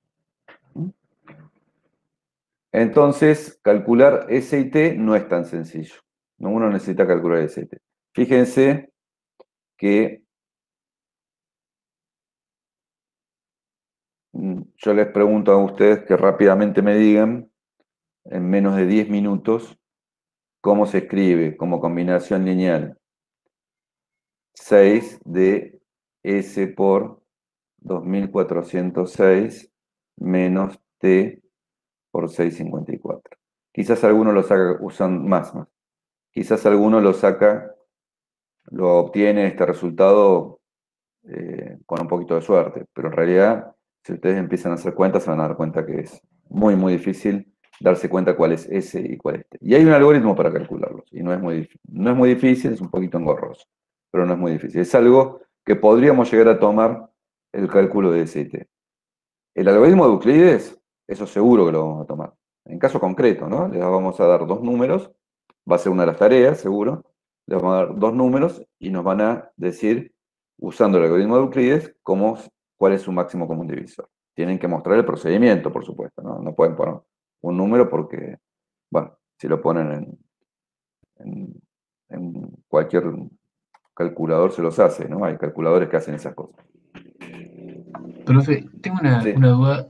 Speaker 1: Entonces, calcular S y T no es tan sencillo. Uno necesita calcular S y T. Fíjense que yo les pregunto a ustedes que rápidamente me digan, en menos de 10 minutos, cómo se escribe como combinación lineal 6 de S por 2406 menos T por 654. Quizás alguno lo saca usando más. Quizás alguno lo obtiene este resultado con un poquito de suerte, pero en realidad, si ustedes empiezan a hacer cuentas, se van a dar cuenta que es muy, muy difícil darse cuenta cuál es S y cuál es T. Y hay un algoritmo para calcularlos, y no es muy difícil, es un poquito engorroso, pero no es muy difícil. Es algo que podríamos llegar a tomar el cálculo de S y T. El algoritmo de Euclides, eso seguro que lo vamos a tomar. En caso concreto, ¿no? Les vamos a dar dos números, va a ser una de las tareas, seguro. Les vamos a dar dos números y nos van a decir, usando el algoritmo de Euclides, cuál es su máximo común divisor. tienen que mostrar el procedimiento, por supuesto, ¿no? No pueden poner un número porque, bueno, si lo ponen en cualquier calculador se los hace, ¿no? Hay calculadores que hacen esas cosas.
Speaker 2: Profe, tengo
Speaker 1: Sí,
Speaker 2: una duda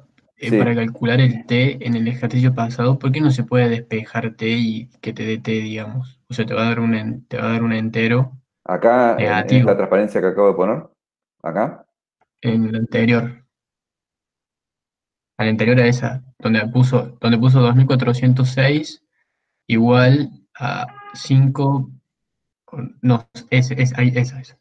Speaker 2: para
Speaker 1: sí.
Speaker 2: calcular el t en el ejercicio pasado. ¿Por qué no se puede despejar t y que te dé t, digamos? O sea, te va a dar te va a dar un entero
Speaker 1: Acá, en esta
Speaker 2: negativo
Speaker 1: transparencia que acabo de poner, acá,
Speaker 2: en el anterior, al anterior a esa, donde puso 2406 igual a 5, no, ahí, esa,
Speaker 1: 6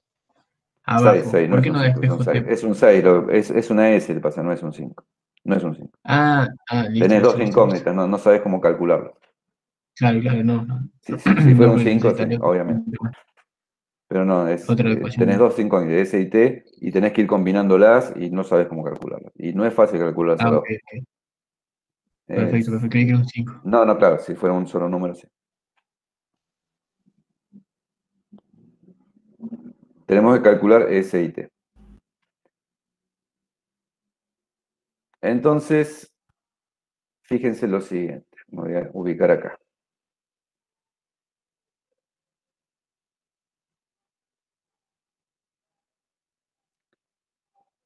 Speaker 2: abajo.
Speaker 1: 6 no
Speaker 2: ¿Por
Speaker 1: es
Speaker 2: qué
Speaker 1: un
Speaker 2: no
Speaker 1: 5 es un
Speaker 2: despejo
Speaker 1: 6.
Speaker 2: t?
Speaker 1: Es un 6 es una S, le pasa, no es un 5. No es un 5.
Speaker 2: Listo,
Speaker 1: Tenés
Speaker 2: listo,
Speaker 1: dos
Speaker 2: listo, listo.
Speaker 1: incógnitas, no sabes cómo calcularlo.
Speaker 2: Claro, claro, no, no.
Speaker 1: Si fuera
Speaker 2: No,
Speaker 1: un
Speaker 2: pues
Speaker 1: 5 sí,
Speaker 2: necesitaría
Speaker 1: obviamente. Pero no,
Speaker 2: otra
Speaker 1: tenés
Speaker 2: ecuación.
Speaker 1: dos incógnitas, S y T, y tenés que ir combinándolas y no sabes cómo calcularlas. Y no es fácil calcular
Speaker 2: Ah,
Speaker 1: solo
Speaker 2: ok,
Speaker 1: dos.
Speaker 2: ok. Perfecto,
Speaker 1: Es,
Speaker 2: perfecto. Creí que era un 5.
Speaker 1: no, no, claro, si fuera un solo número, sí. Tenemos que calcular S y T. Entonces, fíjense lo siguiente. Me voy a ubicar acá.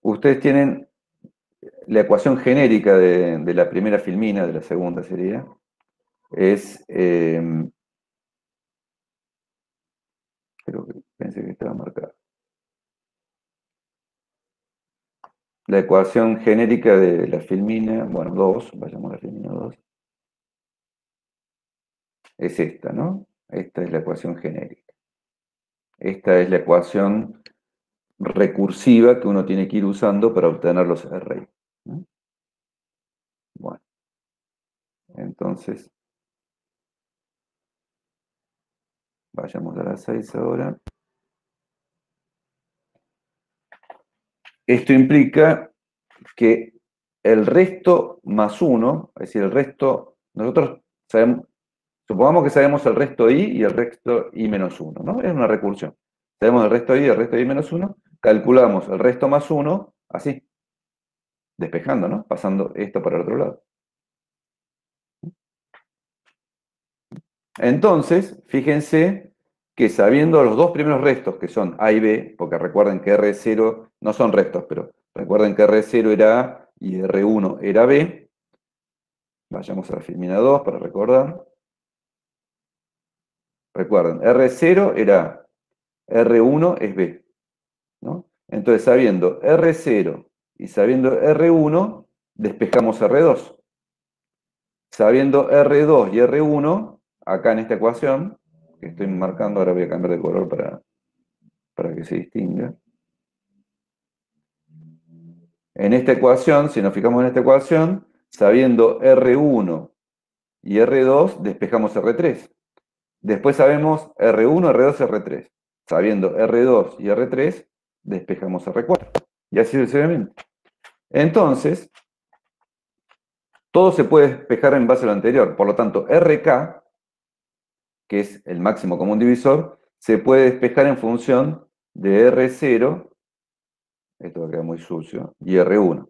Speaker 1: Ustedes tienen la ecuación genérica de la primera filmina, de la segunda sería, es, creo que pensé que estaba marcada. La ecuación genérica de la filmina, bueno, 2, vayamos a la filmina 2, es esta, ¿no? Esta es la ecuación genérica. Esta es la ecuación recursiva que uno tiene que ir usando para obtener los arrays, ¿no? Bueno, entonces, vayamos a la 6 ahora. Esto implica que el resto más 1, es decir, el resto, nosotros sabemos, supongamos que sabemos el resto i y el resto i menos 1, ¿no? Es una recursión. Sabemos el resto i y el resto i menos 1, calculamos el resto más 1, así, despejando, ¿no? Pasando esto para el otro lado. Entonces, fíjense que sabiendo los dos primeros restos, que son a y b, porque recuerden que R0 no son restos, pero recuerden que R0 era a y R1 era b, vayamos a la filmina 2 para recordar. Recuerden, R0 era a, R1 es b, ¿no? Entonces, sabiendo R0 y sabiendo R1, despejamos R2. Sabiendo R2 y R1, acá en esta ecuación, que estoy marcando, ahora voy a cambiar de color para que se distinga. En esta ecuación, si nos fijamos en esta ecuación, sabiendo R1 y R2, despejamos R3. Después sabemos R1, R2, R3. Sabiendo R2 y R3, despejamos R4. Y así sucesivamente. Entonces, todo se puede despejar en base a lo anterior. Por lo tanto, RK, que es el máximo común divisor, se puede despejar en función de R0, esto va a quedar muy sucio, y R1.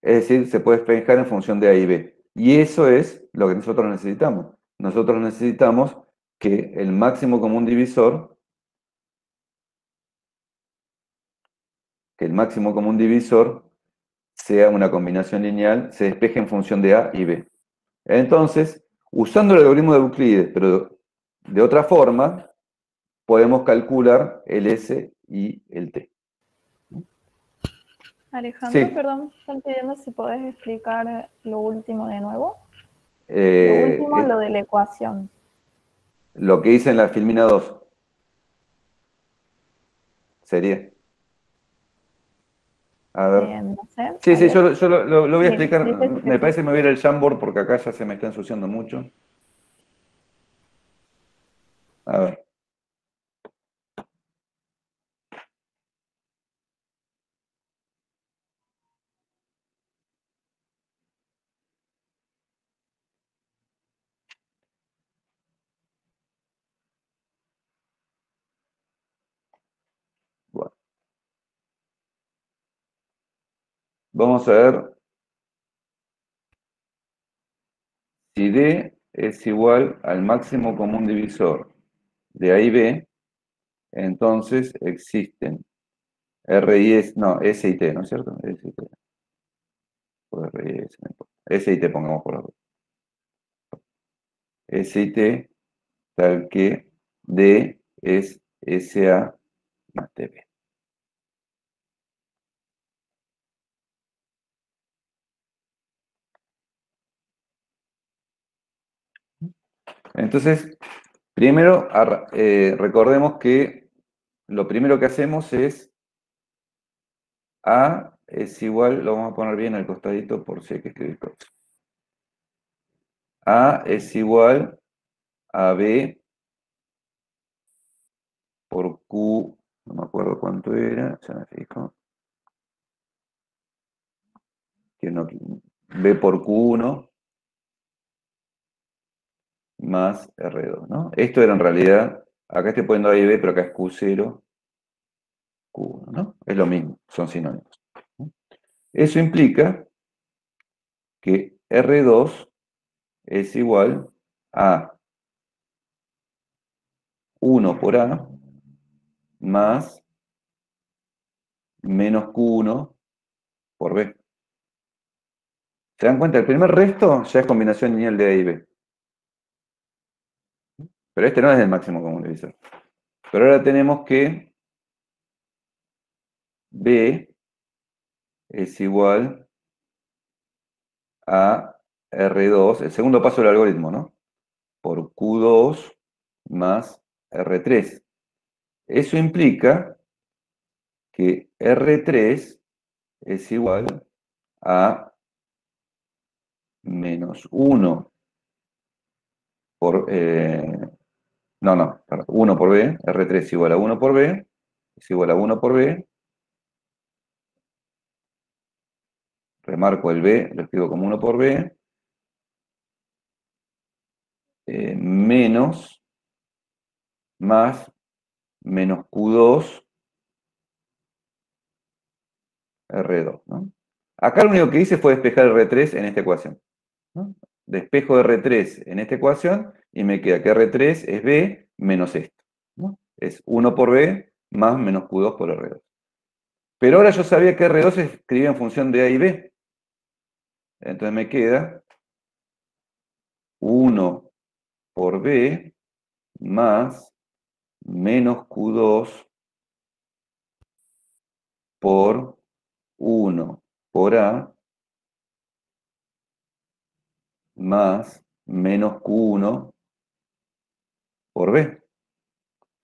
Speaker 1: Es decir, se puede despejar en función de A y B. Y eso es lo que nosotros necesitamos. Nosotros necesitamos que el máximo común divisor, sea una combinación lineal, se despeje en función de A y B. Entonces, usando el algoritmo de Euclides, pero de otra forma, podemos calcular el S y el T.
Speaker 4: Alejandro,
Speaker 1: Sí,
Speaker 4: perdón, están pidiendo si podés explicar lo último de nuevo. Lo último,
Speaker 1: eh,
Speaker 4: lo de la ecuación.
Speaker 1: lo que hice en la filmina 2 sería, a ver.
Speaker 4: No sé,
Speaker 1: Sí,
Speaker 4: a
Speaker 1: sí,
Speaker 4: ver.
Speaker 1: yo lo voy a
Speaker 4: Dime,
Speaker 1: explicar.
Speaker 4: dice
Speaker 1: Me
Speaker 4: que sí.
Speaker 1: parece que me voy a ir al Jamboard porque acá ya se me está ensuciando mucho. A ver. Bueno. vamos a ver si D es igual al máximo común divisor de A y B, entonces existen R y S, no, S y T, ¿no es cierto? S y T. O R y S, no importa. S y T pongamos por ahora. S y T, tal que D es SA más TB. Entonces, primero recordemos que lo primero que hacemos es A es igual, lo vamos a poner bien al costadito por si hay que escribir todo. A es igual a B por Q, no me acuerdo cuánto era, ya me fijo. Que no, B por Q1 más R2, ¿no? Esto era en realidad, acá estoy poniendo A y B, pero acá es Q0, Q1, ¿no? Es lo mismo, son sinónimos. Eso implica que R2 es igual a 1 por A más menos Q1 por B. ¿Se dan cuenta? El primer resto ya es combinación lineal de A y B. Pero este no es el máximo común divisor. Pero ahora tenemos que B es igual a R2, el segundo paso del algoritmo, ¿no? Por Q2 más R3. Eso implica que R3 es igual a menos 1 por... perdón, 1 por B, R3 igual a 1 por B, es igual a 1 por B, remarco el B, lo escribo como 1 por B, menos, más, menos Q2, R2, ¿no? Acá lo único que hice fue despejar R3 en esta ecuación, ¿no? Despejo R3 en esta ecuación y me queda que R3 es B menos esto, ¿no? Es 1 por B más menos Q2 por R2. Pero ahora yo sabía que R2 se escribía en función de A y B. Entonces me queda 1 por B más menos Q2 por 1 por A más menos Q1 por B.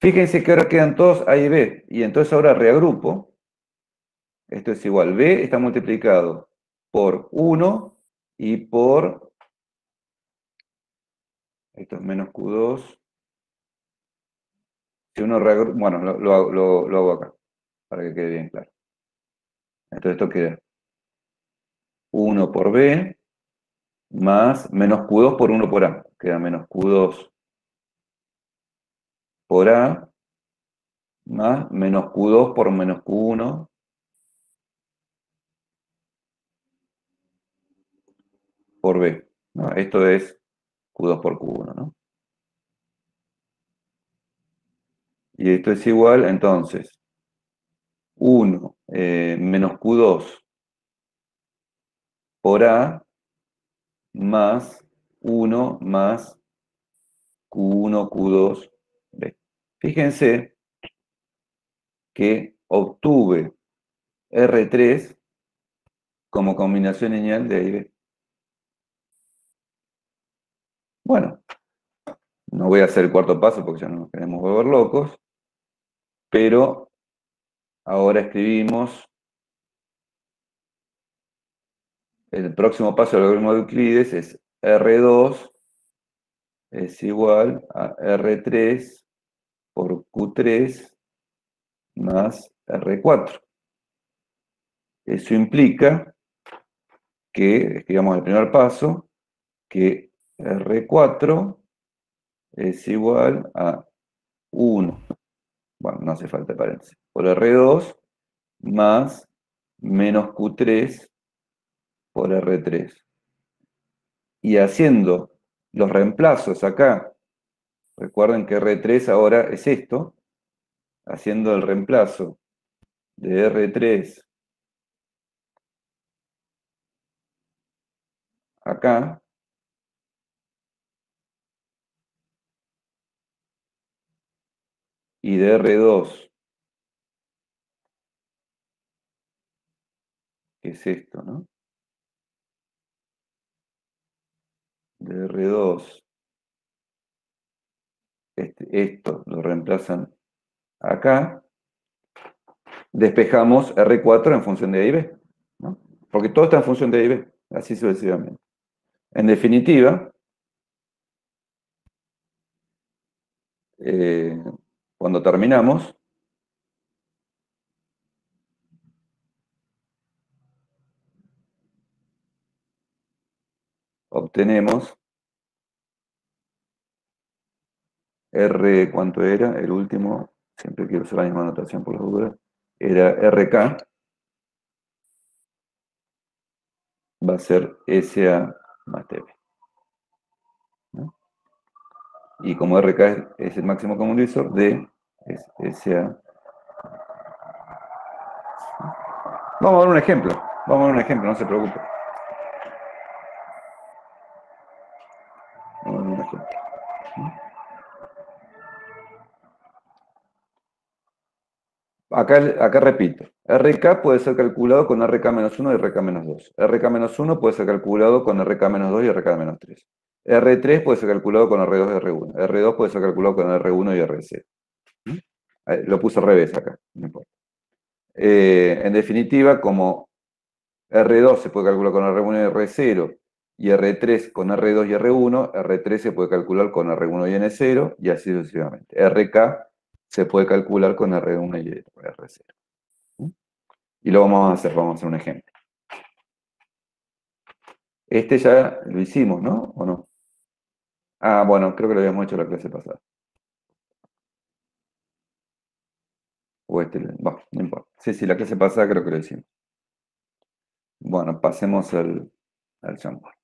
Speaker 1: Fíjense que ahora quedan todos A y B, y entonces ahora reagrupo. Esto es igual, B está multiplicado por 1 y por, esto es menos Q2. Si uno reagrupa, bueno, lo hago acá, para que quede bien claro. Entonces esto queda 1 por B más menos Q2 por 1 por A. Queda menos Q2 por A más menos Q2 por menos Q1 por B, ¿no? Esto es Q2 por Q1, ¿no? Y esto es igual, entonces, 1 menos Q2 por A más 1 más Q1, Q2, B. Fíjense que obtuve R3 como combinación lineal de A y B. Bueno, no voy a hacer el cuarto paso porque ya no nos queremos volver locos, pero ahora escribimos el próximo paso del algoritmo de Euclides es R2 es igual a R3 por Q3 más R4. Eso implica que, escribamos el primer paso, que R4 es igual a 1, bueno, no hace falta paréntesis, por R2 más menos Q3 por R3. Y haciendo los reemplazos acá, recuerden que R3 ahora es esto, haciendo el reemplazo de R3 acá, y de R2, que es esto, ¿no? De R2, esto lo reemplazan acá, despejamos R4 en función de A y B, ¿no? Porque todo está en función de A y B, así sucesivamente. En definitiva, cuando terminamos, obtenemos R, ¿cuánto era? El último, siempre quiero usar la misma notación por las dudas, era RK, va a ser SA más TB, ¿no? Y como RK es el máximo común divisor, D es SA. Vamos a ver un ejemplo, no se preocupe. Vamos a ver un ejemplo. Acá repito, RK puede ser calculado con RK-1 y RK-2. RK-1 puede ser calculado con RK-2 y RK-3. R3 puede ser calculado con R2 y R1. R2 puede ser calculado con R1 y R0. Lo puse al revés acá, no importa. En definitiva, como R2 se puede calcular con R1 y R0, y R3 con R2 y R1, R3 se puede calcular con R1 y N0, y así sucesivamente. RK se puede calcular con R1 y R0. Y lo vamos a hacer un ejemplo. Este ya lo hicimos, ¿no? ¿O no? Ah, bueno, creo que lo habíamos hecho la clase pasada. O bueno, no importa. Sí, la clase pasada creo que lo hicimos. Bueno, pasemos al Jamboard.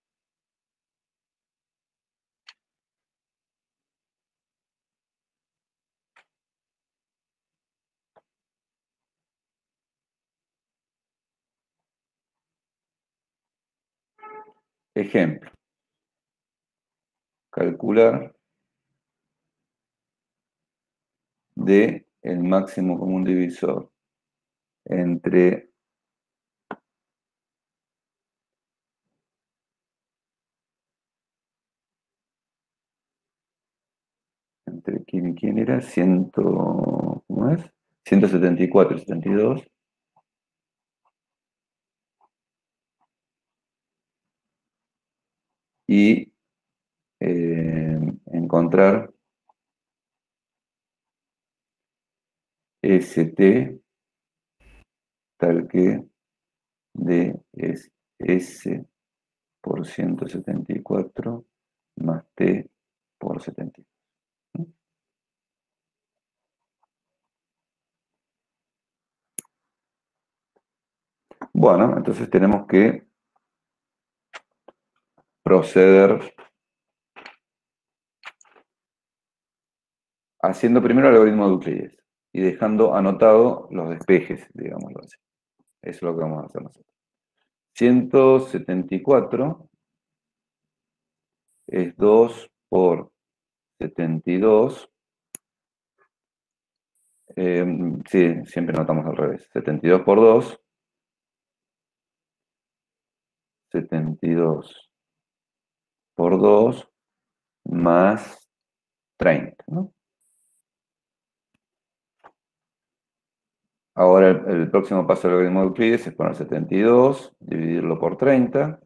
Speaker 1: Ejemplo. Calcular de el máximo común divisor entre ¿quién era? ¿Cómo es? 174 y 72. Y encontrar ST tal que D es S por 174 más T por 72. Bueno, entonces tenemos que proceder haciendo primero el algoritmo de Euclides y dejando anotado los despejes, digámoslo así. Eso es lo que vamos a hacer nosotros. 174 es 2 por 72. Sí, siempre notamos al revés. 72 por 2. 72 por 2 más 30, ¿no? Ahora el próximo paso del algoritmo de Euclides es poner 72, dividirlo por 30.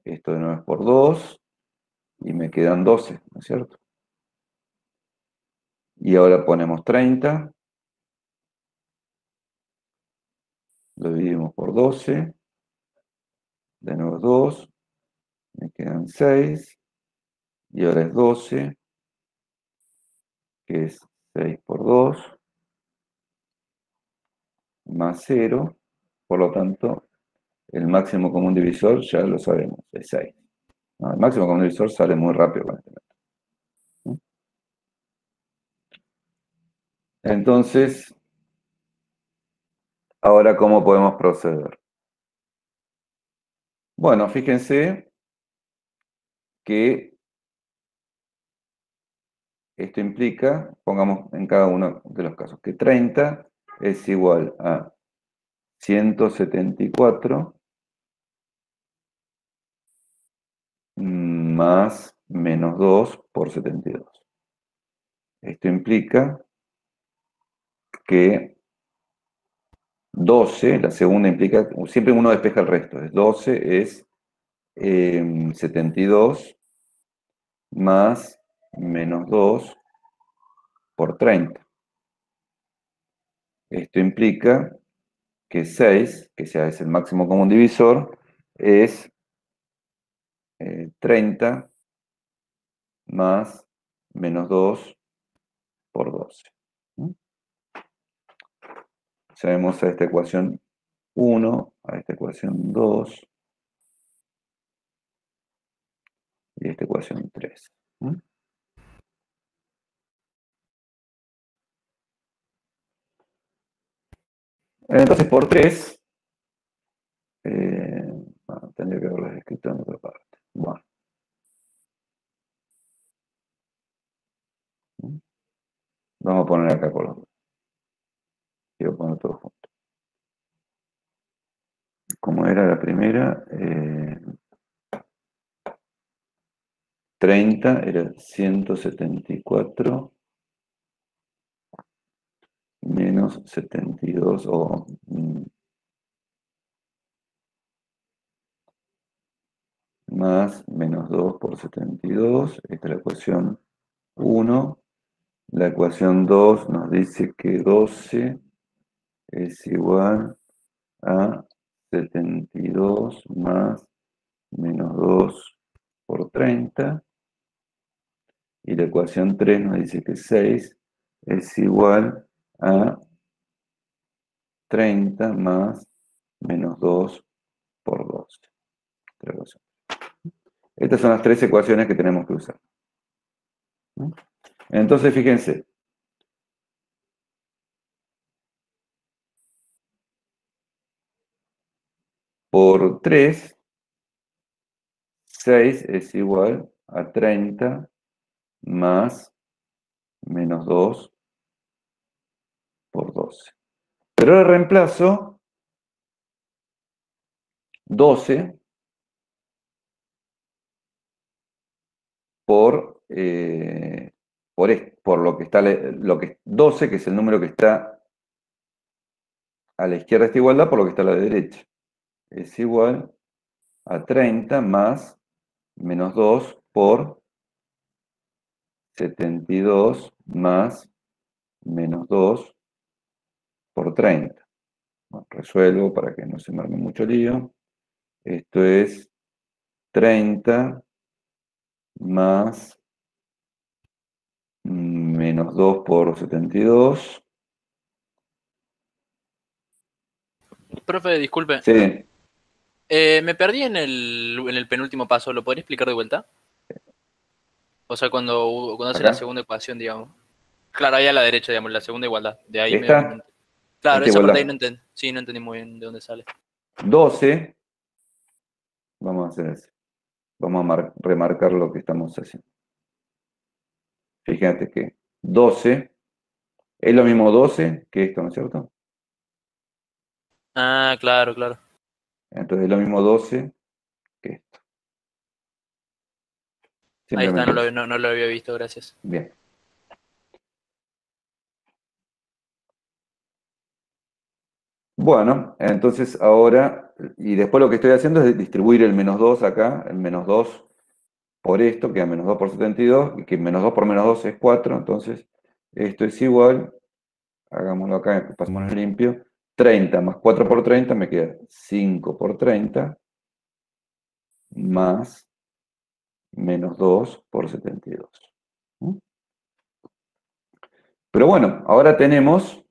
Speaker 1: Esto de nuevo es por 2 y me quedan 12, ¿no es cierto? Y ahora ponemos 30, lo dividimos por 12, de nuevo es 2, me quedan 6, y ahora es 12, que es 6 por 2, más 0, por lo tanto, el máximo común divisor ya lo sabemos, es 6. ¿No? El máximo común divisor sale muy rápido con este método. ¿Mm? Entonces, ahora, ¿cómo podemos proceder? Bueno, fíjense que esto implica, pongamos en cada uno de los casos, que 30 es igual a 174 más menos 2 por 72. Esto implica que 12, la segunda implica, siempre uno despeja el resto, 12 es 72 más menos 2 por 30. Esto implica que 6, que ya es el máximo común divisor, es 30 más menos 2 por 12. ¿Mm? Sabemos a esta ecuación 1, a esta ecuación 2 y a esta ecuación 3. ¿Mm? Entonces por 3, tendría que haberlo escrito en otra parte. Bueno. ¿Mm? Vamos a poner acá por los dos. Quiero poner todo junto. Como era la primera, 30 era 174 menos 72 o más menos 2 por 72. Esta es la ecuación 1. La ecuación 2 nos dice que 12 es igual a 72 más menos 2 por 30. Y la ecuación 3 nos dice que 6 es igual a 30 más menos 2 por 12. Estas son las tres ecuaciones que tenemos que usar. Entonces, fíjense. Por 3, 6 es igual a 30 más menos 2 por 12. Pero ahora reemplazo 12 por lo que está, 12, que es el número que está a la izquierda de esta igualdad, por lo que está a la derecha. Es igual a 30 más menos 2 por 72 más menos 2 por 30. Bueno, resuelvo para que no se me arme mucho lío. Esto es 30 más menos 2 por 72.
Speaker 5: Profe, disculpe.
Speaker 1: Sí,
Speaker 5: Me perdí en el penúltimo paso. ¿Lo podría explicar de vuelta? O sea, cuando hace la
Speaker 1: acá.
Speaker 5: segunda ecuación, digamos. Claro, ahí a la derecha, digamos, la segunda igualdad. De ahí
Speaker 1: ¿Esta?
Speaker 5: Claro,
Speaker 1: Esta
Speaker 5: esa parte ahí
Speaker 1: igualdad.
Speaker 5: no entendí. Sí, no entendí muy bien de dónde sale.
Speaker 1: 12. Vamos a hacer eso. Vamos a remarcar lo que estamos haciendo. Fíjate que 12 es lo mismo 12 que esto, ¿no es cierto?
Speaker 5: Ah, claro, claro.
Speaker 1: Entonces es lo mismo 12 que esto.
Speaker 5: Ahí está,
Speaker 1: Simplemente eso.
Speaker 5: no lo había visto, gracias.
Speaker 1: Bien. Bueno, entonces ahora, y después lo que estoy haciendo es distribuir el menos 2 acá, el menos 2 por esto, queda menos 2 por 72, y que menos 2 por menos 2 es 4, entonces esto es igual, hagámoslo acá, pasémonos limpio, 30 más 4 por 30 me queda 5 por 30, más menos 2 por 72. ¿Mm? Pero bueno, ahora tenemos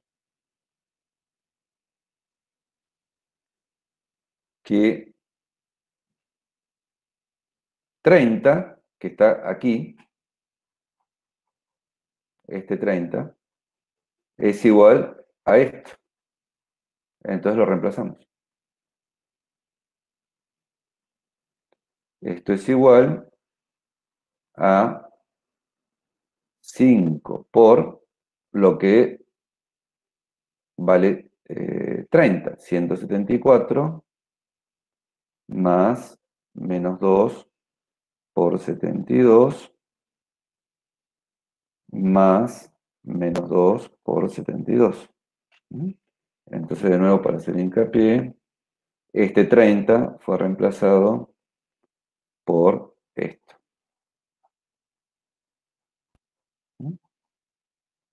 Speaker 1: que 30, que está aquí, este 30, es igual a esto. Entonces lo reemplazamos. Esto es igual a 5 por lo que vale 30, 174 más menos 2 por 72 más menos 2 por 72. Entonces, de nuevo, para hacer hincapié, este 30 fue reemplazado por esto.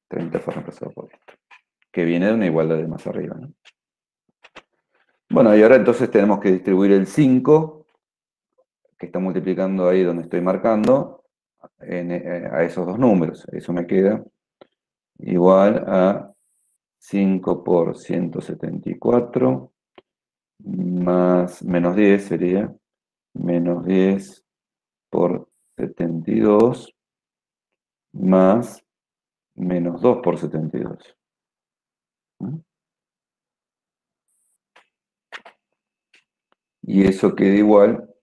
Speaker 1: 30 fue reemplazado por esto, que viene de una igualdad de más arriba, ¿no? Bueno, y ahora entonces tenemos que distribuir el 5, que está multiplicando ahí donde estoy marcando, a esos dos números. Eso me queda igual a 5 por 174 más menos 10 sería menos 10 por 72 más menos 2 por 72. Y eso queda igual,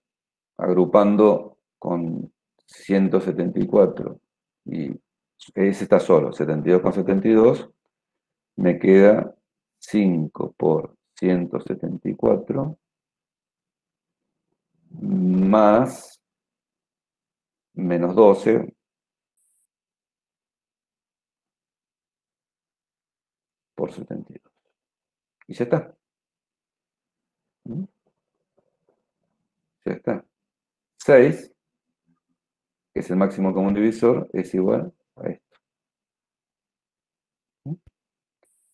Speaker 1: agrupando con 174, y ese está solo, 72 con 72, me queda 5 por 174 más menos 12 por 72. Y ya está. Ya está. 6, que es el máximo común divisor, es igual a esto.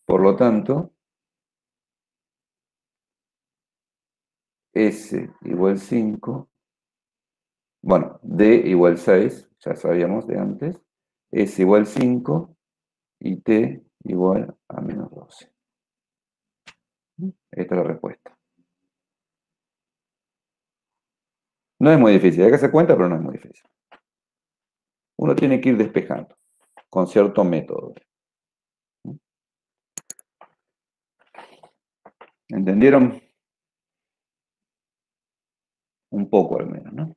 Speaker 1: Por lo tanto, S igual 5, bueno, D igual 6, ya sabíamos de antes, S igual 5 y T igual a menos 12. Esta es la respuesta. No es muy difícil, hay que hacer cuenta, pero no es muy difícil. Uno tiene que ir despejando con cierto método. ¿Entendieron? Un poco al menos, ¿no?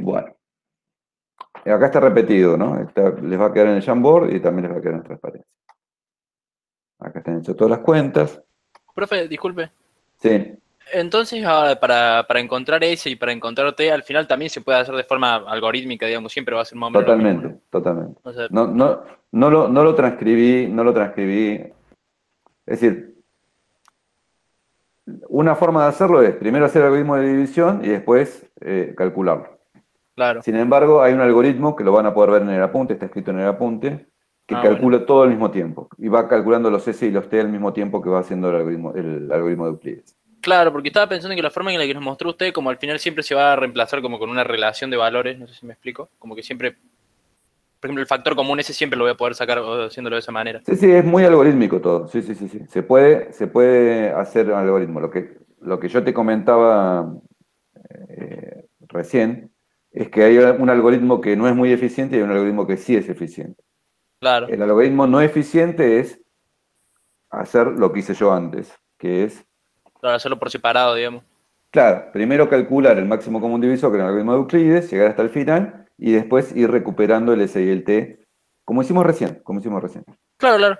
Speaker 1: Bueno. Acá está repetido, ¿no? Les va a quedar en el Jamboard y también les va a quedar en transparencia. Acá están hechas todas las cuentas.
Speaker 5: Profe, disculpe.
Speaker 1: Sí.
Speaker 5: Entonces, ahora para encontrar S y para encontrar T, al final también se puede hacer de forma algorítmica, digamos, siempre va a ser más o menos lo mismo, ¿no?
Speaker 1: Totalmente.
Speaker 5: O sea,
Speaker 1: No lo transcribí. Es decir, una forma de hacerlo es primero hacer el algoritmo de división y después calcularlo.
Speaker 5: claro.
Speaker 1: Sin embargo, hay un algoritmo que lo van a poder ver en el apunte, está escrito en el apunte, que calcula
Speaker 5: bueno.
Speaker 1: todo al mismo tiempo. Y va calculando los S y los T al mismo tiempo que va haciendo el algoritmo de Euclides.
Speaker 5: Claro, porque estaba pensando que la forma en la que nos mostró usted, como al final siempre se va a reemplazar como con una relación de valores, no sé si me explico, como que siempre, por ejemplo, el factor común ese siempre lo voy a poder sacar haciéndolo de esa manera.
Speaker 1: Sí, es muy algorítmico todo. Sí. Se puede hacer algoritmo. Lo que yo te comentaba recién es que hay un algoritmo que no es muy eficiente y hay un algoritmo que sí es eficiente.
Speaker 5: Claro.
Speaker 1: El algoritmo no eficiente es hacer lo que hice yo antes, que es...
Speaker 5: Claro, hacerlo por separado, digamos.
Speaker 1: Claro, primero calcular el máximo común divisor, que es el algoritmo de Euclides, llegar hasta el final, y después ir recuperando el S y el T, como hicimos recién.
Speaker 5: Claro.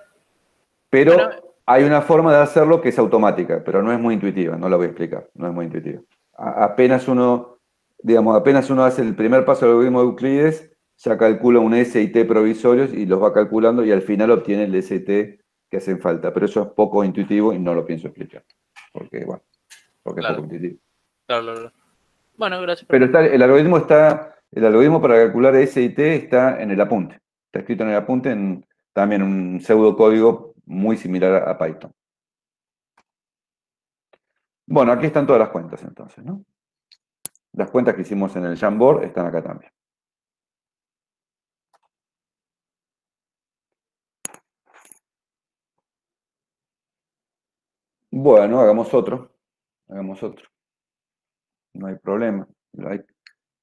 Speaker 1: Pero
Speaker 5: bueno,
Speaker 1: hay una forma de hacerlo que es automática, pero no es muy intuitiva, no la voy a explicar, no es muy intuitiva. Apenas uno hace el primer paso del algoritmo de Euclides, ya calcula un S y T provisorios y los va calculando y al final obtiene el S y T que hacen falta. Pero eso es poco intuitivo y no lo pienso explicar, porque es poco intuitivo.
Speaker 5: Claro. Bueno, gracias.
Speaker 1: Pero el algoritmo para calcular S y T está en el apunte. Está escrito en el apunte también un pseudocódigo muy similar a Python. Bueno, aquí están todas las cuentas entonces, ¿no? Las cuentas que hicimos en el Jamboard están acá también. Bueno, hagamos otro. Hagamos otro. No hay problema. Hay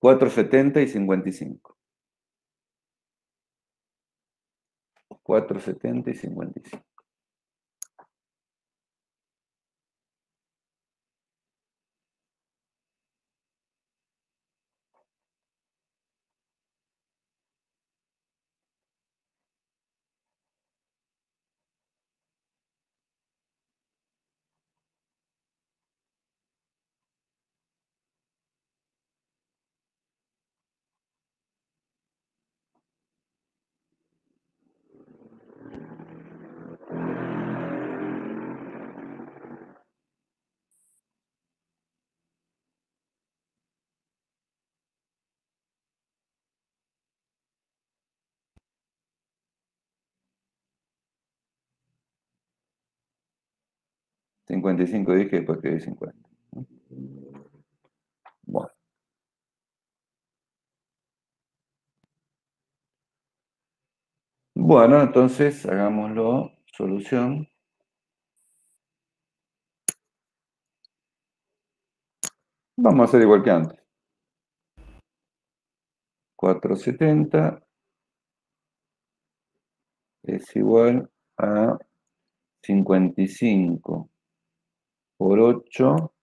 Speaker 1: 470 y 55. 470 y 55. $55 dije, después quedé 50. Bueno. Bueno, entonces hagámoslo. Solución. Vamos a hacer igual que antes. 470 es igual a 55 por 8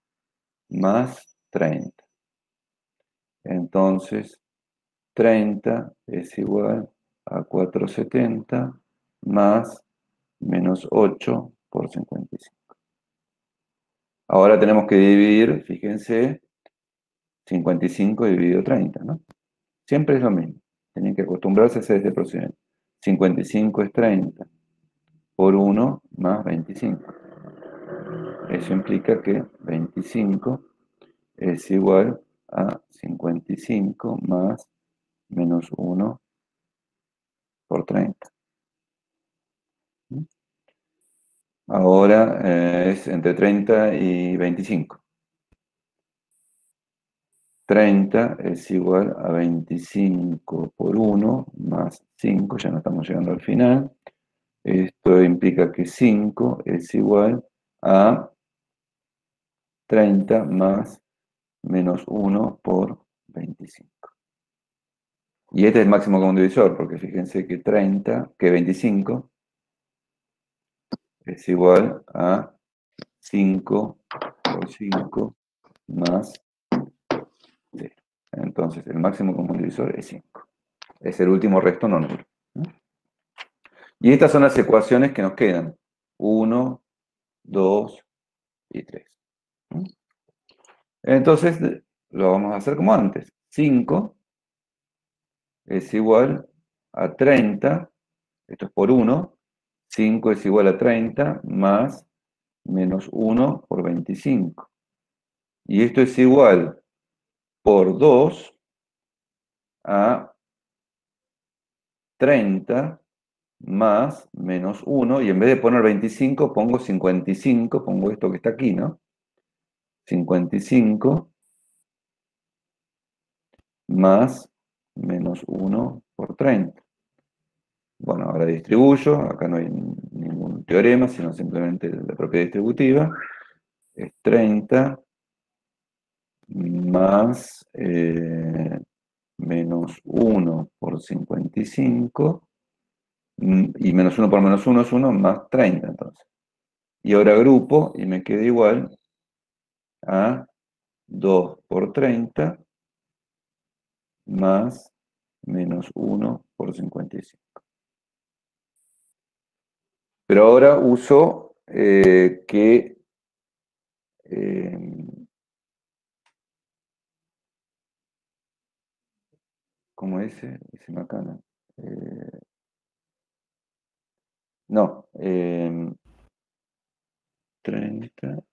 Speaker 1: más 30. Entonces, 30 es igual a 470 más menos 8 por 55. Ahora tenemos que dividir, fíjense, 55 dividido 30, ¿no? Siempre es lo mismo. Tienen que acostumbrarse a hacer este procedimiento. 55 es 30 por 1 más 25. Eso implica que 25 es igual a 55 más menos 1 por 30. Ahora es entre 30 y 25. 30 es igual a 25 por 1 más 5, ya no estamos llegando al final. Esto implica que 5 es igual a 30 más menos 1 por 25. Y este es el máximo común divisor, porque fíjense que 25 es igual a 5 por 5 más 0. Entonces, el máximo común divisor es 5. Es el último resto no nulo. Y estas son las ecuaciones que nos quedan. 1, 2 y 3. Entonces, lo vamos a hacer como antes. 5 es igual a 30, esto es por 1. 5 es igual a 30 más menos 1 por 25. Y esto es igual por 2 a 30 más menos 1, y en vez de poner 25 pongo 55, pongo esto que está aquí, ¿no? 55 más menos 1 por 30. Bueno, ahora distribuyo, acá no hay ningún teorema, sino simplemente la propiedad distributiva. Es 30 más menos 1 por 55, y menos 1 por menos 1 es 1 más 30, entonces. Y ahora agrupo y me queda igual a 2 por 30 más menos 1 por 55. Pero ahora uso ¿cómo es? Ese macana. No, 30.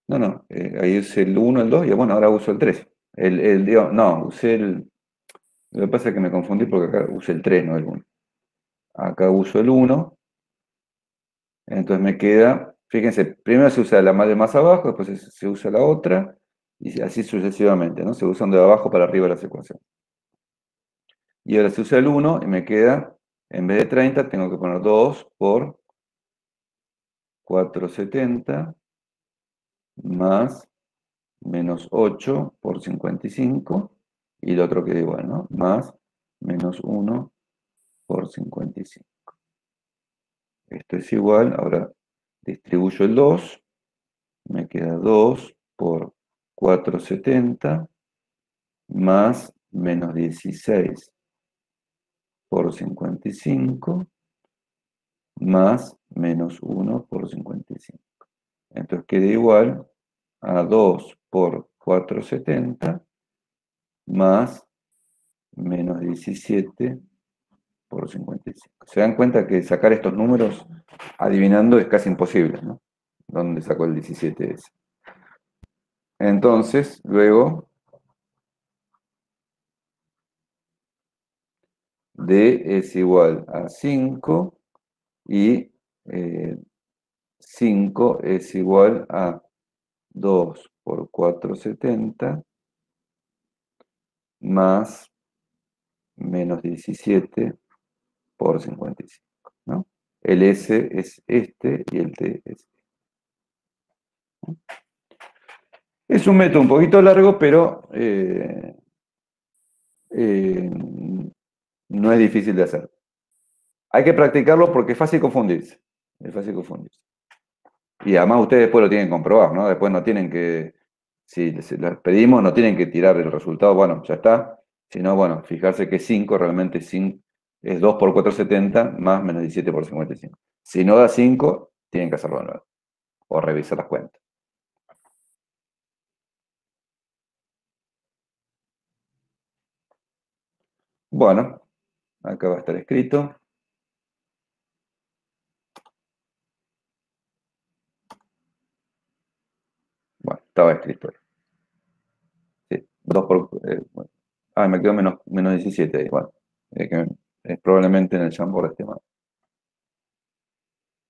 Speaker 1: No, ahí es el 1, el 2, y bueno, ahora uso el 3. No, usé el... Lo que pasa es que me confundí porque acá usé el 3, no el 1. Acá uso el 1, entonces me queda, fíjense, primero se usa la de más abajo, después se usa la otra, y así sucesivamente, ¿no? Se usan de abajo para arriba las ecuaciones. Y ahora se usa el 1 y me queda En vez de 30 tengo que poner 2 por 470 más menos 8 por 55, y el otro queda igual, ¿no? Más menos 1 por 55. Esto es igual, ahora distribuyo el 2, me queda 2 por 470 más menos 16 por 55 más menos 1 por 55. Entonces queda igual a 2 por 470 más menos 17 por 55. Se dan cuenta que sacar estos números adivinando es casi imposible, ¿no? ¿Dónde sacó el 17 ese? Entonces, luego, D es igual a 5 y 5 es igual a 2 por 470 más menos 17 por 55, ¿no? El S es este y el T es este. Es un método un poquito largo, pero no es difícil de hacer. Hay que practicarlo porque es fácil confundirse. Es fácil confundirse. Y además ustedes después lo tienen que comprobar, ¿no? Después no tienen que, si les pedimos, no tienen que tirar el resultado, bueno, ya está. Sino, bueno, fijarse que 5 realmente es 2 por 470 más menos 17 por 55. Si no da 5, tienen que hacerlo de nuevo. O revisar las cuentas. Bueno, acá va a estar escrito. Bueno, estaba escrito ahí. Sí, 2 por... bueno. Me quedó menos 17 ahí. Bueno, probablemente en el Jamboard esté mal.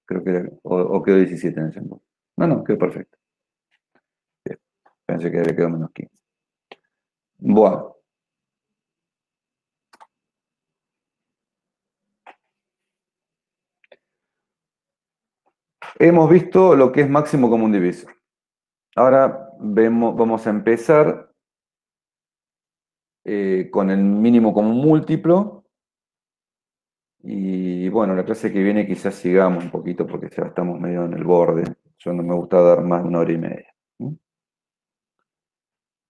Speaker 1: Creo que era, o quedó 17 en el Jamboard. No, quedó perfecto. Bien, pensé que había quedado menos 15. Bueno. Hemos visto lo que es máximo común divisor. Ahora vamos a empezar con el mínimo común múltiplo. Y bueno, la clase que viene quizás sigamos un poquito porque ya estamos medio en el borde. Yo no me gusta dar más de 1 hora y media.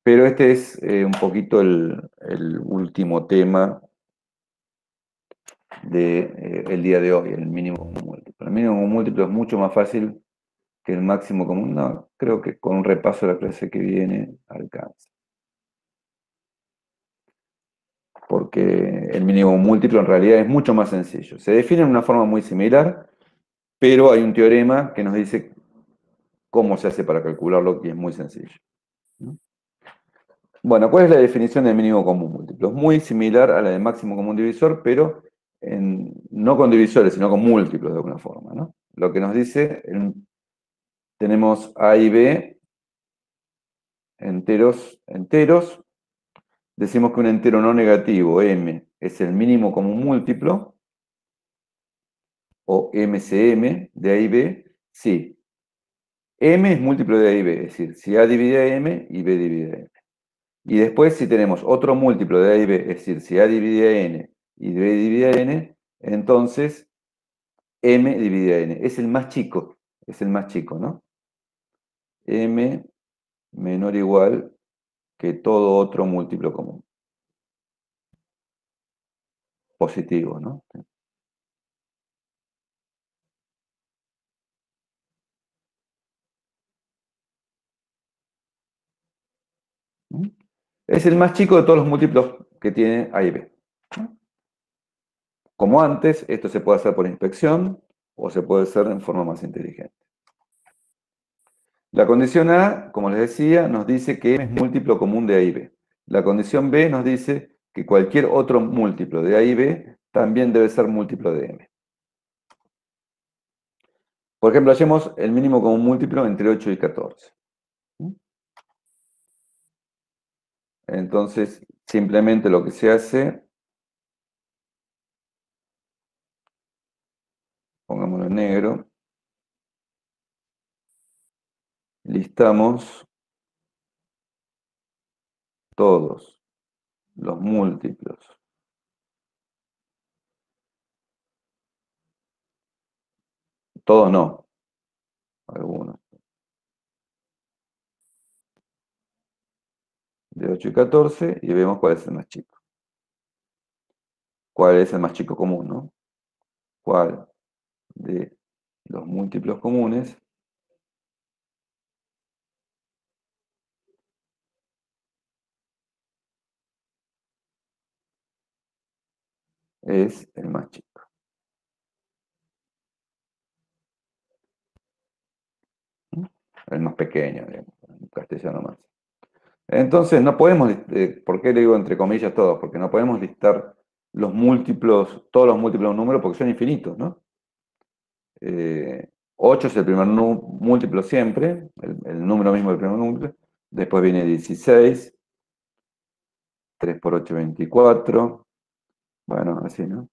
Speaker 1: Pero este es un poquito el último tema del día de hoy, el mínimo común múltiplo. El mínimo común múltiplo es mucho más fácil que el máximo común. No, creo que con un repaso de la clase que viene alcanza. Porque el mínimo múltiplo en realidad es mucho más sencillo. Se define de una forma muy similar, pero hay un teorema que nos dice cómo se hace para calcularlo y es muy sencillo. Bueno, ¿cuál es la definición del mínimo común múltiplo? Es muy similar a la del máximo común divisor, pero no con divisores, sino con múltiplos de alguna forma, ¿no? Lo que nos dice, tenemos A y B enteros. Decimos que un entero no negativo, m, es el mínimo común múltiplo, o MCM de A y B, sí. M es múltiplo de A y B, es decir, si A divide a M y B divide a M. Y después, si tenemos otro múltiplo de A y B, es decir, si A divide a N y B divide a N, entonces M divide a N. Es el más chico, ¿no? M menor o igual que todo otro múltiplo común. Positivo, ¿no? Es el más chico de todos los múltiplos que tiene A y B. Como antes, esto se puede hacer por inspección o se puede hacer en forma más inteligente. La condición A, como les decía, nos dice que M es múltiplo común de A y B. La condición B nos dice que cualquier otro múltiplo de A y B también debe ser múltiplo de M. Por ejemplo, hallemos el mínimo común múltiplo entre 8 y 14. Entonces, simplemente lo que se hace pongámoslo en negro, listamos todos los múltiplos todos no, algunos, de 8 y 14, y vemos cuál es el más chico. ¿Cuál es el más chico común, no? ¿Cuál de los múltiplos comunes es el más chico? El más pequeño, digamos, en castellano más. Entonces, no podemos, ¿por qué le digo entre comillas todos? Porque no podemos listar los múltiplos, todos los múltiplos de un número porque son infinitos, ¿no? 8 es el primer múltiplo siempre, el número mismo del primer múltiplo. Después viene 16, 3 por 8, 24. Bueno, así, ¿no?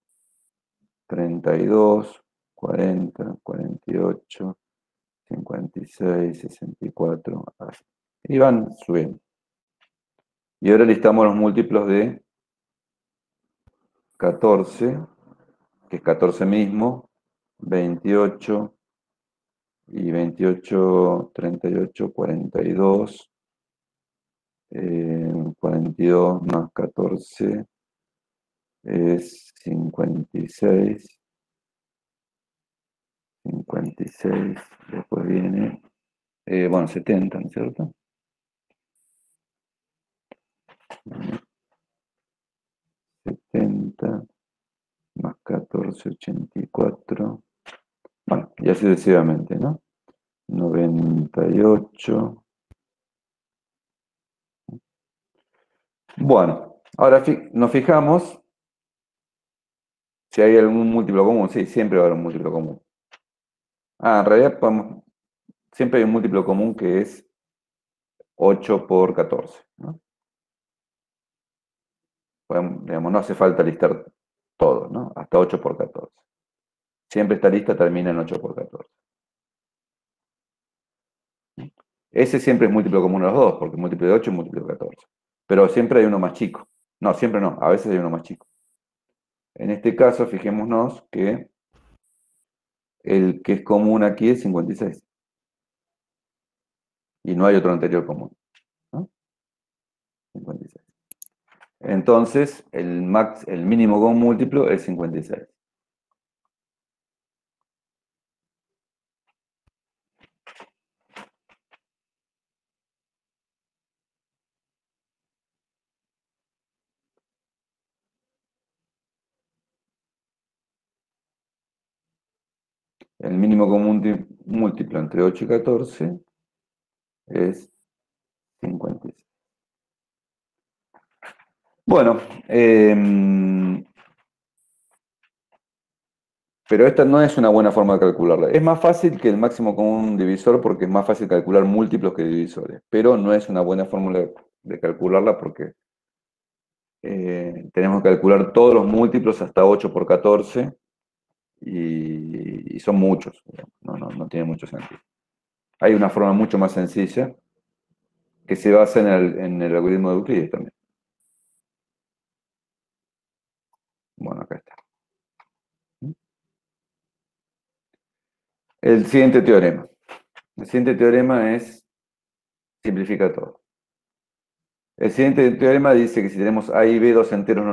Speaker 1: 32, 40, 48, 56, 64, así. Y van subiendo. Y ahora listamos los múltiplos de 14, que es 14 mismo, 28 y 28, 38, 42, 42 más 14 es 56, 56, después viene, bueno, 70, ¿no es cierto? 70 más 14, 84, bueno, y así sucesivamente, ¿no? 98. Bueno, ahora nos fijamos si hay algún múltiplo común. Sí, siempre va a haber un múltiplo común. En realidad siempre hay un múltiplo común que es 8 por 14, ¿no? Digamos, no hace falta listar todo, ¿no? Hasta 8 por 14. Siempre esta lista termina en 8 por 14. Ese siempre es múltiplo común a los dos, porque múltiplo de 8 es múltiplo de 14. Pero siempre hay uno más chico. No, siempre no, a veces hay uno más chico. En este caso, fijémonos que el que es común aquí es 56. Y no hay otro anterior común, ¿no? 56. Entonces, el mínimo común múltiplo es 56. El mínimo común múltiplo entre 8 y 14 es 56. Bueno, pero esta no es una buena forma de calcularla. Es más fácil que el máximo común divisor porque es más fácil calcular múltiplos que divisores, pero no es una buena fórmula de calcularla porque tenemos que calcular todos los múltiplos hasta 8 por 14 y son muchos. No tiene mucho sentido. Hay una forma mucho más sencilla que se basa en el algoritmo de Euclides también. Bueno, acá está. El siguiente teorema. El siguiente teorema simplifica todo. El siguiente teorema dice que si tenemos A y B dos enteros no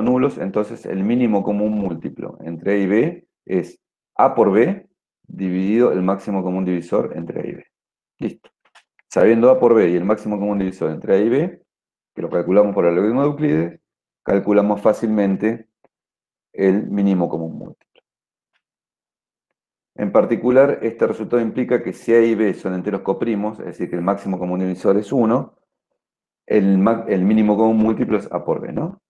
Speaker 1: nulos, entonces el mínimo común múltiplo entre A y B es A por B dividido el máximo común divisor entre A y B. Listo. Sabiendo A por B y el máximo común divisor entre A y B, que lo calculamos por el algoritmo de Euclides, calculamos fácilmente el mínimo común múltiplo. En particular, este resultado implica que si A y B son enteros coprimos, es decir, que el máximo común divisor es 1, el mínimo común múltiplo es A por B, ¿no?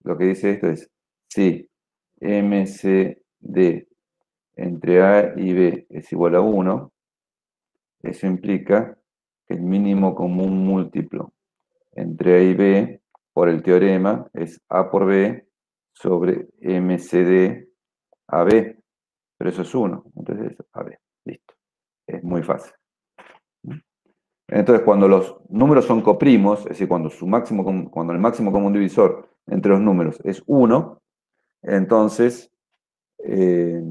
Speaker 1: Lo que dice esto es, si MCD entre A y B es igual a 1, eso implica que el mínimo común múltiplo entre A y B por el teorema es A por B sobre MCD AB. pero eso es 1. Entonces, a ver, listo. Es muy fácil. Entonces, cuando los números son coprimos, es decir, cuando el máximo común divisor entre los números es 1, entonces el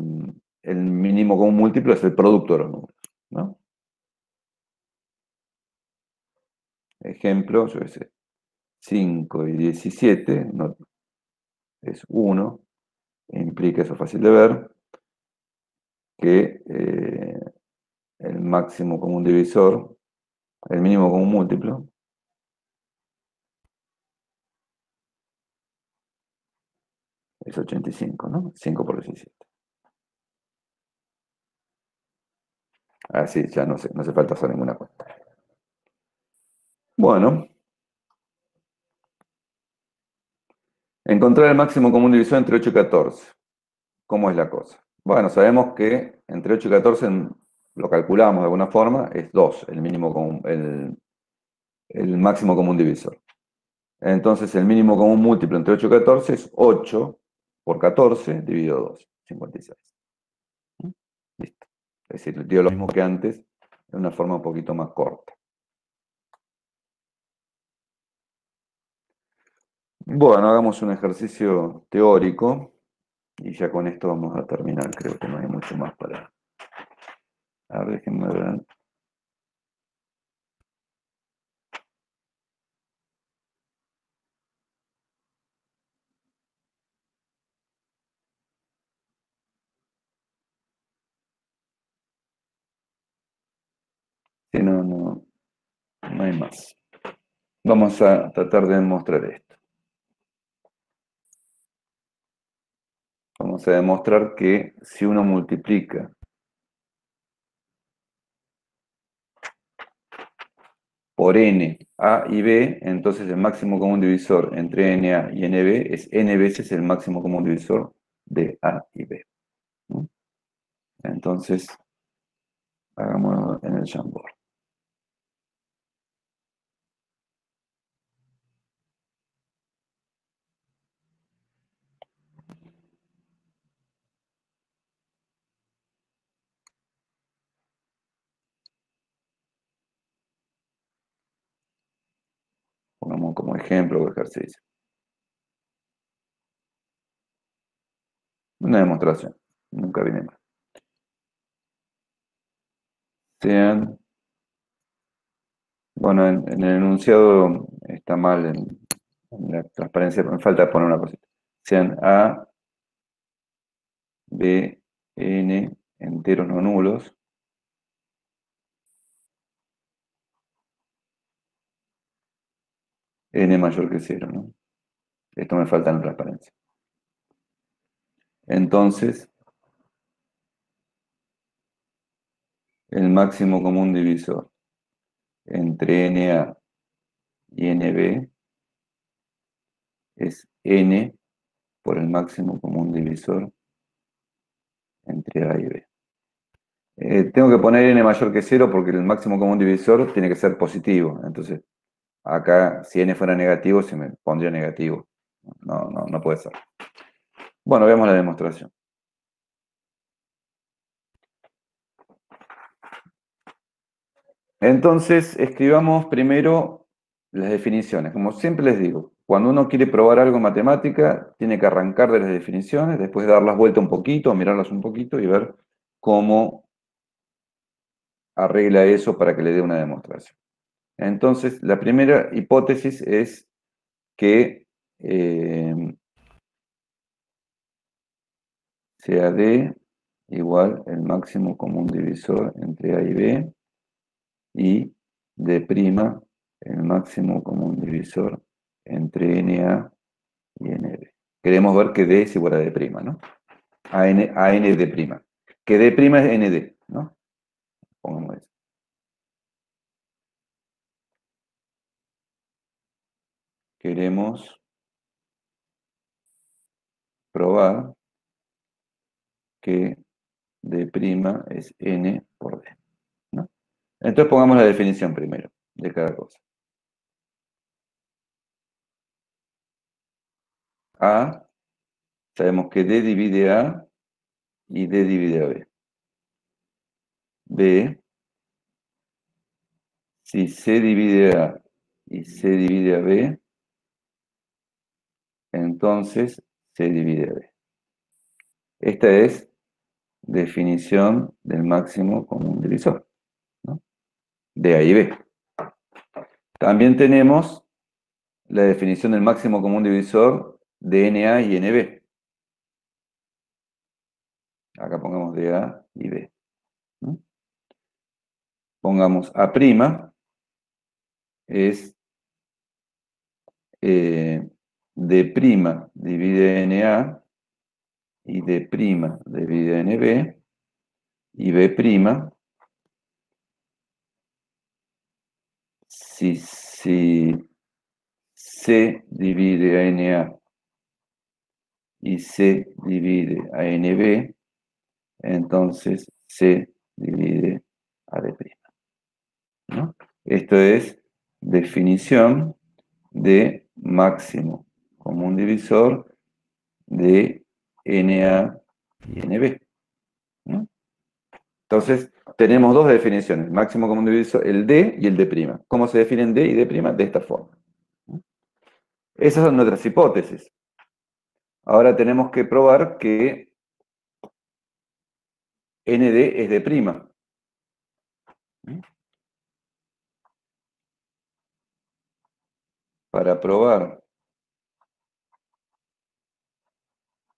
Speaker 1: mínimo común múltiplo es el producto de los números, ¿no? Ejemplo, yo qué sé, 5 y 17 es 1, implica, eso es fácil de ver, que el máximo común divisor, el mínimo común múltiplo, es 85, ¿no? 5 por 17. Así, ya no hace falta hacer ninguna cuenta. Bueno, encontrar el máximo común divisor entre 8 y 14. ¿Cómo es la cosa? Bueno, sabemos que entre 8 y 14 lo calculamos de alguna forma, es 2, el máximo común divisor. Entonces el mínimo común múltiplo entre 8 y 14 es 8 por 14 dividido 2, 56. Listo. Es decir, digo lo mismo que antes, de una forma un poquito más corta. Bueno, hagamos un ejercicio teórico y ya con esto vamos a terminar. Creo que no hay mucho más para... A ver, déjenme ver. Si no hay más. Vamos a tratar de demostrar esto. Vamos a demostrar que si uno multiplica por n, a y b, entonces el máximo común divisor entre na y nb es n veces el máximo común divisor de a y b. ¿No? Entonces, hagámoslo en el Jamboard. Pongamos como ejemplo o ejercicio. Una demostración, nunca viene mal. Bueno, en el enunciado está mal en la transparencia, me falta poner una cosita. Sean A, B, N, enteros no nulos. N mayor que 0, ¿no? Esto me falta en la transparencia. Entonces, el máximo común divisor entre NA y NB es N por el máximo común divisor entre A y B. Tengo que poner N mayor que 0 porque el máximo común divisor tiene que ser positivo. Entonces, acá, si N fuera negativo, se me pondría negativo. No puede ser. Bueno, veamos la demostración. Entonces, escribamos primero las definiciones. Como siempre les digo, cuando uno quiere probar algo en matemática, tiene que arrancar de las definiciones, después darlas vuelta un poquito, mirarlas un poquito y ver cómo arregla eso para que le dé una demostración. Entonces, la primera hipótesis es que sea D igual el máximo común divisor entre A y B y D' el máximo común divisor entre NA y NB. Queremos ver que D es igual a D', ¿no? A N D'. Que D' es ND, ¿no? Pongamos eso. Queremos probar que D' es N por D, ¿no? Entonces pongamos la definición primero de cada cosa. A, sabemos que D divide A y D divide a B. B, si C divide A y C divide a B, entonces C divide a B. Esta es definición del máximo común divisor, ¿no? De A y B. También tenemos la definición del máximo común divisor de NA y NB. Acá pongamos de A y B, ¿no? Pongamos A' es D' divide NA y D' divide NB, y B' si C divide a NA y C divide a NB, entonces C divide a D', ¿no? Esto es definición de máximo común divisor de NA y NB, ¿no? Entonces, tenemos dos definiciones, máximo común divisor, el D y el D'. ¿Cómo se definen D y D'? De esta forma. Esas son nuestras hipótesis. Ahora tenemos que probar que ND es D'. Para probar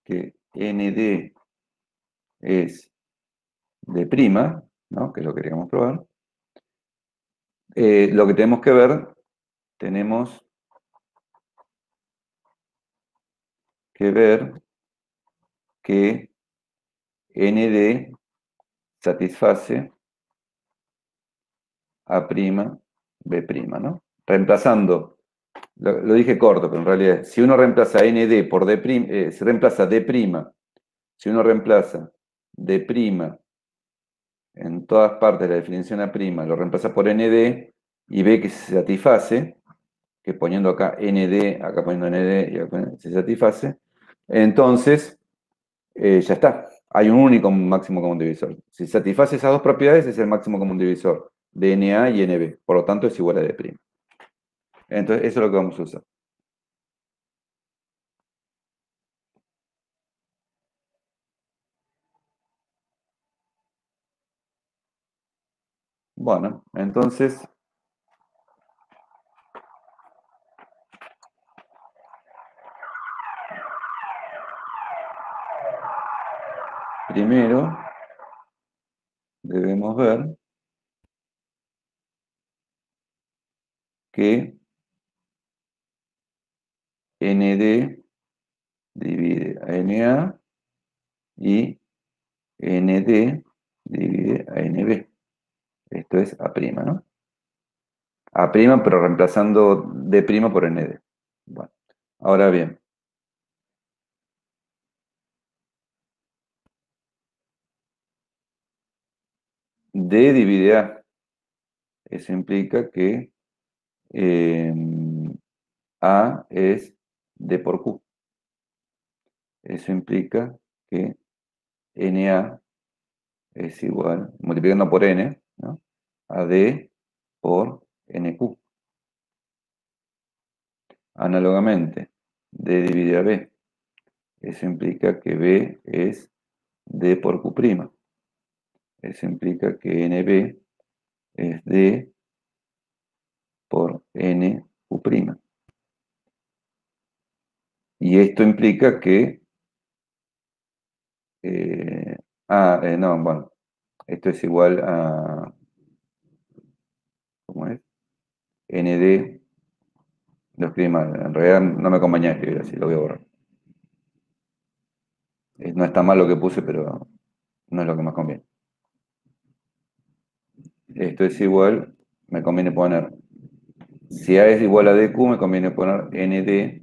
Speaker 1: que ND es D', ¿no? Que es lo que queríamos probar, lo que tenemos que ver, tenemos que ver que ND satisface A', B', ¿no? Reemplazando, lo dije corto, pero en realidad, si uno reemplaza ND por D', se reemplaza D', si uno reemplaza D' en todas partes de la definición A', lo reemplaza por ND y ve que se satisface, que poniendo acá ND, acá poniendo ND y acá se satisface, entonces ya está. Hay un único máximo común divisor. Si satisface esas dos propiedades, es el máximo común divisor de NA y NB. Por lo tanto, es igual a D'. Entonces, eso es lo que vamos a usar. Bueno, entonces, primero debemos ver que ND divide a NA y ND divide a NB. Esto es A', ¿no? A', pero reemplazando D' por ND. Bueno, ahora bien. D divide A. Eso implica que A es D por Q. Eso implica que NA es igual, multiplicando por N, ¿no? A D por NQ. Análogamente, D divide a B. Eso implica que B es D por Q'. Eso implica que NB es D por NQ'. Y esto implica que... no, bueno, esto es igual a... ¿Cómo es? ND, lo escribí mal, en realidad no me acompañé a escribir así, lo voy a borrar. No está mal lo que puse, pero no es lo que más conviene. Esto es igual, me conviene poner, si A es igual a DQ, me conviene poner ND,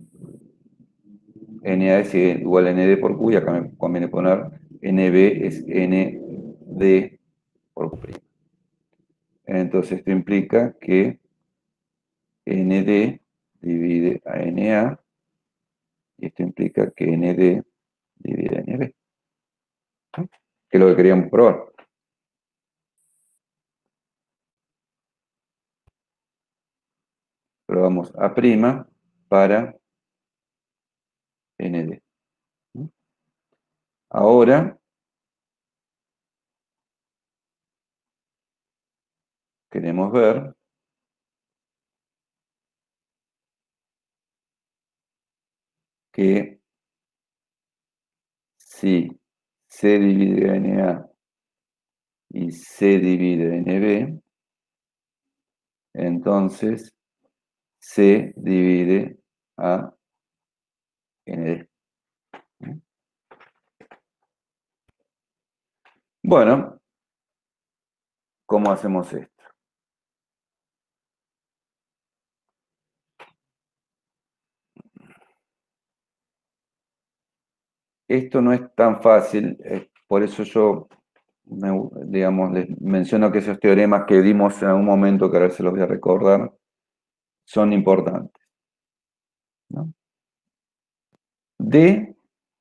Speaker 1: NA es igual a ND por Q, y acá me conviene poner NB es ND por Q'. Entonces esto implica que ND divide a NA, y esto implica que ND divide a NB. que es lo que queríamos probar. Probamos A' para ND. Ahora queremos ver que si C divide NA y C divide NB, entonces C divide a ND. Bueno, ¿cómo hacemos esto? Esto no es tan fácil, por eso yo, digamos, les menciono que esos teoremas que dimos en algún momento, que ahora se los voy a recordar, son importantes, ¿no? D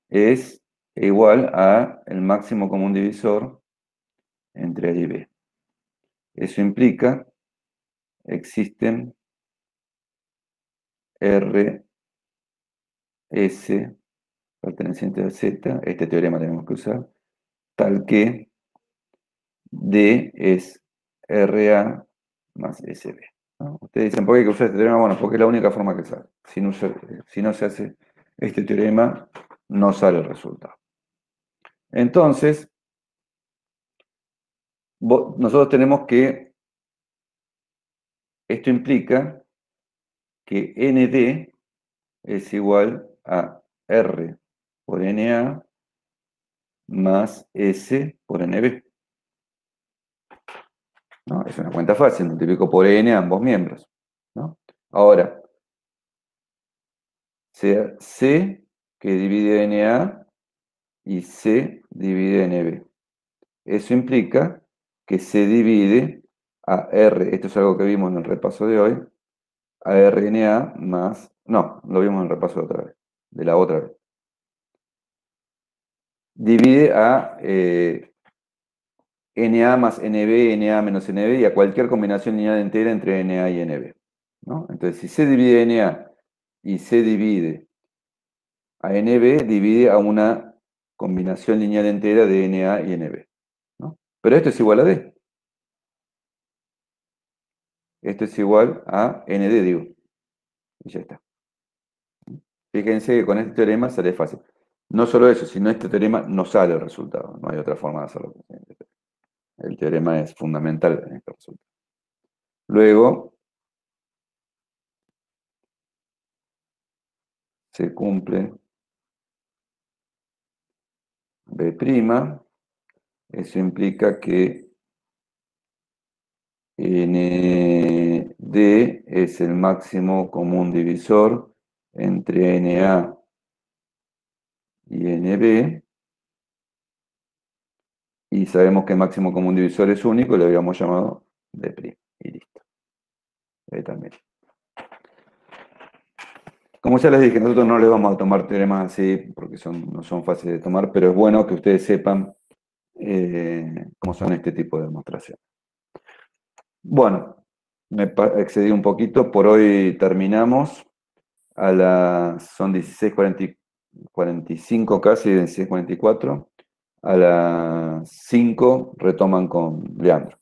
Speaker 1: es igual a el máximo común divisor entre A y B. Eso implica existen R, S, perteneciente a Z, este teorema tenemos que usar, tal que D es RA más SB. ¿No? Ustedes dicen, ¿por qué hay que usar este teorema? Bueno, porque es la única forma que sale. Si no se hace este teorema, no sale el resultado. Entonces, nosotros tenemos que, esto implica que ND es igual a R por NA más S por NB. ¿No? Es una cuenta fácil, multiplico por N a ambos miembros, ¿no? Ahora, sea C que divide NA y C divide NB. Eso implica que C divide a R, esto es algo que vimos en el repaso de hoy, a RNA más, no, lo vimos en el repaso de otra vez, de la otra vez. Divide a NA más NB, NA menos NB y a cualquier combinación lineal entera entre NA y NB, ¿no? Entonces, si C divide NA y C divide a NB, divide a una combinación lineal entera de NA y NB, ¿no? Pero esto es igual a D. Esto es igual a ND, digo. Y ya está. Fíjense que con este teorema sale fácil. No solo eso, sino este teorema no sale el resultado. No hay otra forma de hacerlo. El teorema es fundamental en este resultado. Luego, se cumple B'. Eso implica que ND es el máximo común divisor entre NA y NB. Y sabemos que el máximo común divisor es único, lo habíamos llamado D'. Y listo. Ahí también. Como ya les dije, nosotros no les vamos a tomar teoremas así porque no son fáciles de tomar, pero es bueno que ustedes sepan cómo son este tipo de demostraciones. Bueno, me excedí un poquito, por hoy terminamos. Son 16:45 casi, 16:44. A las 5 retoman con Leandro.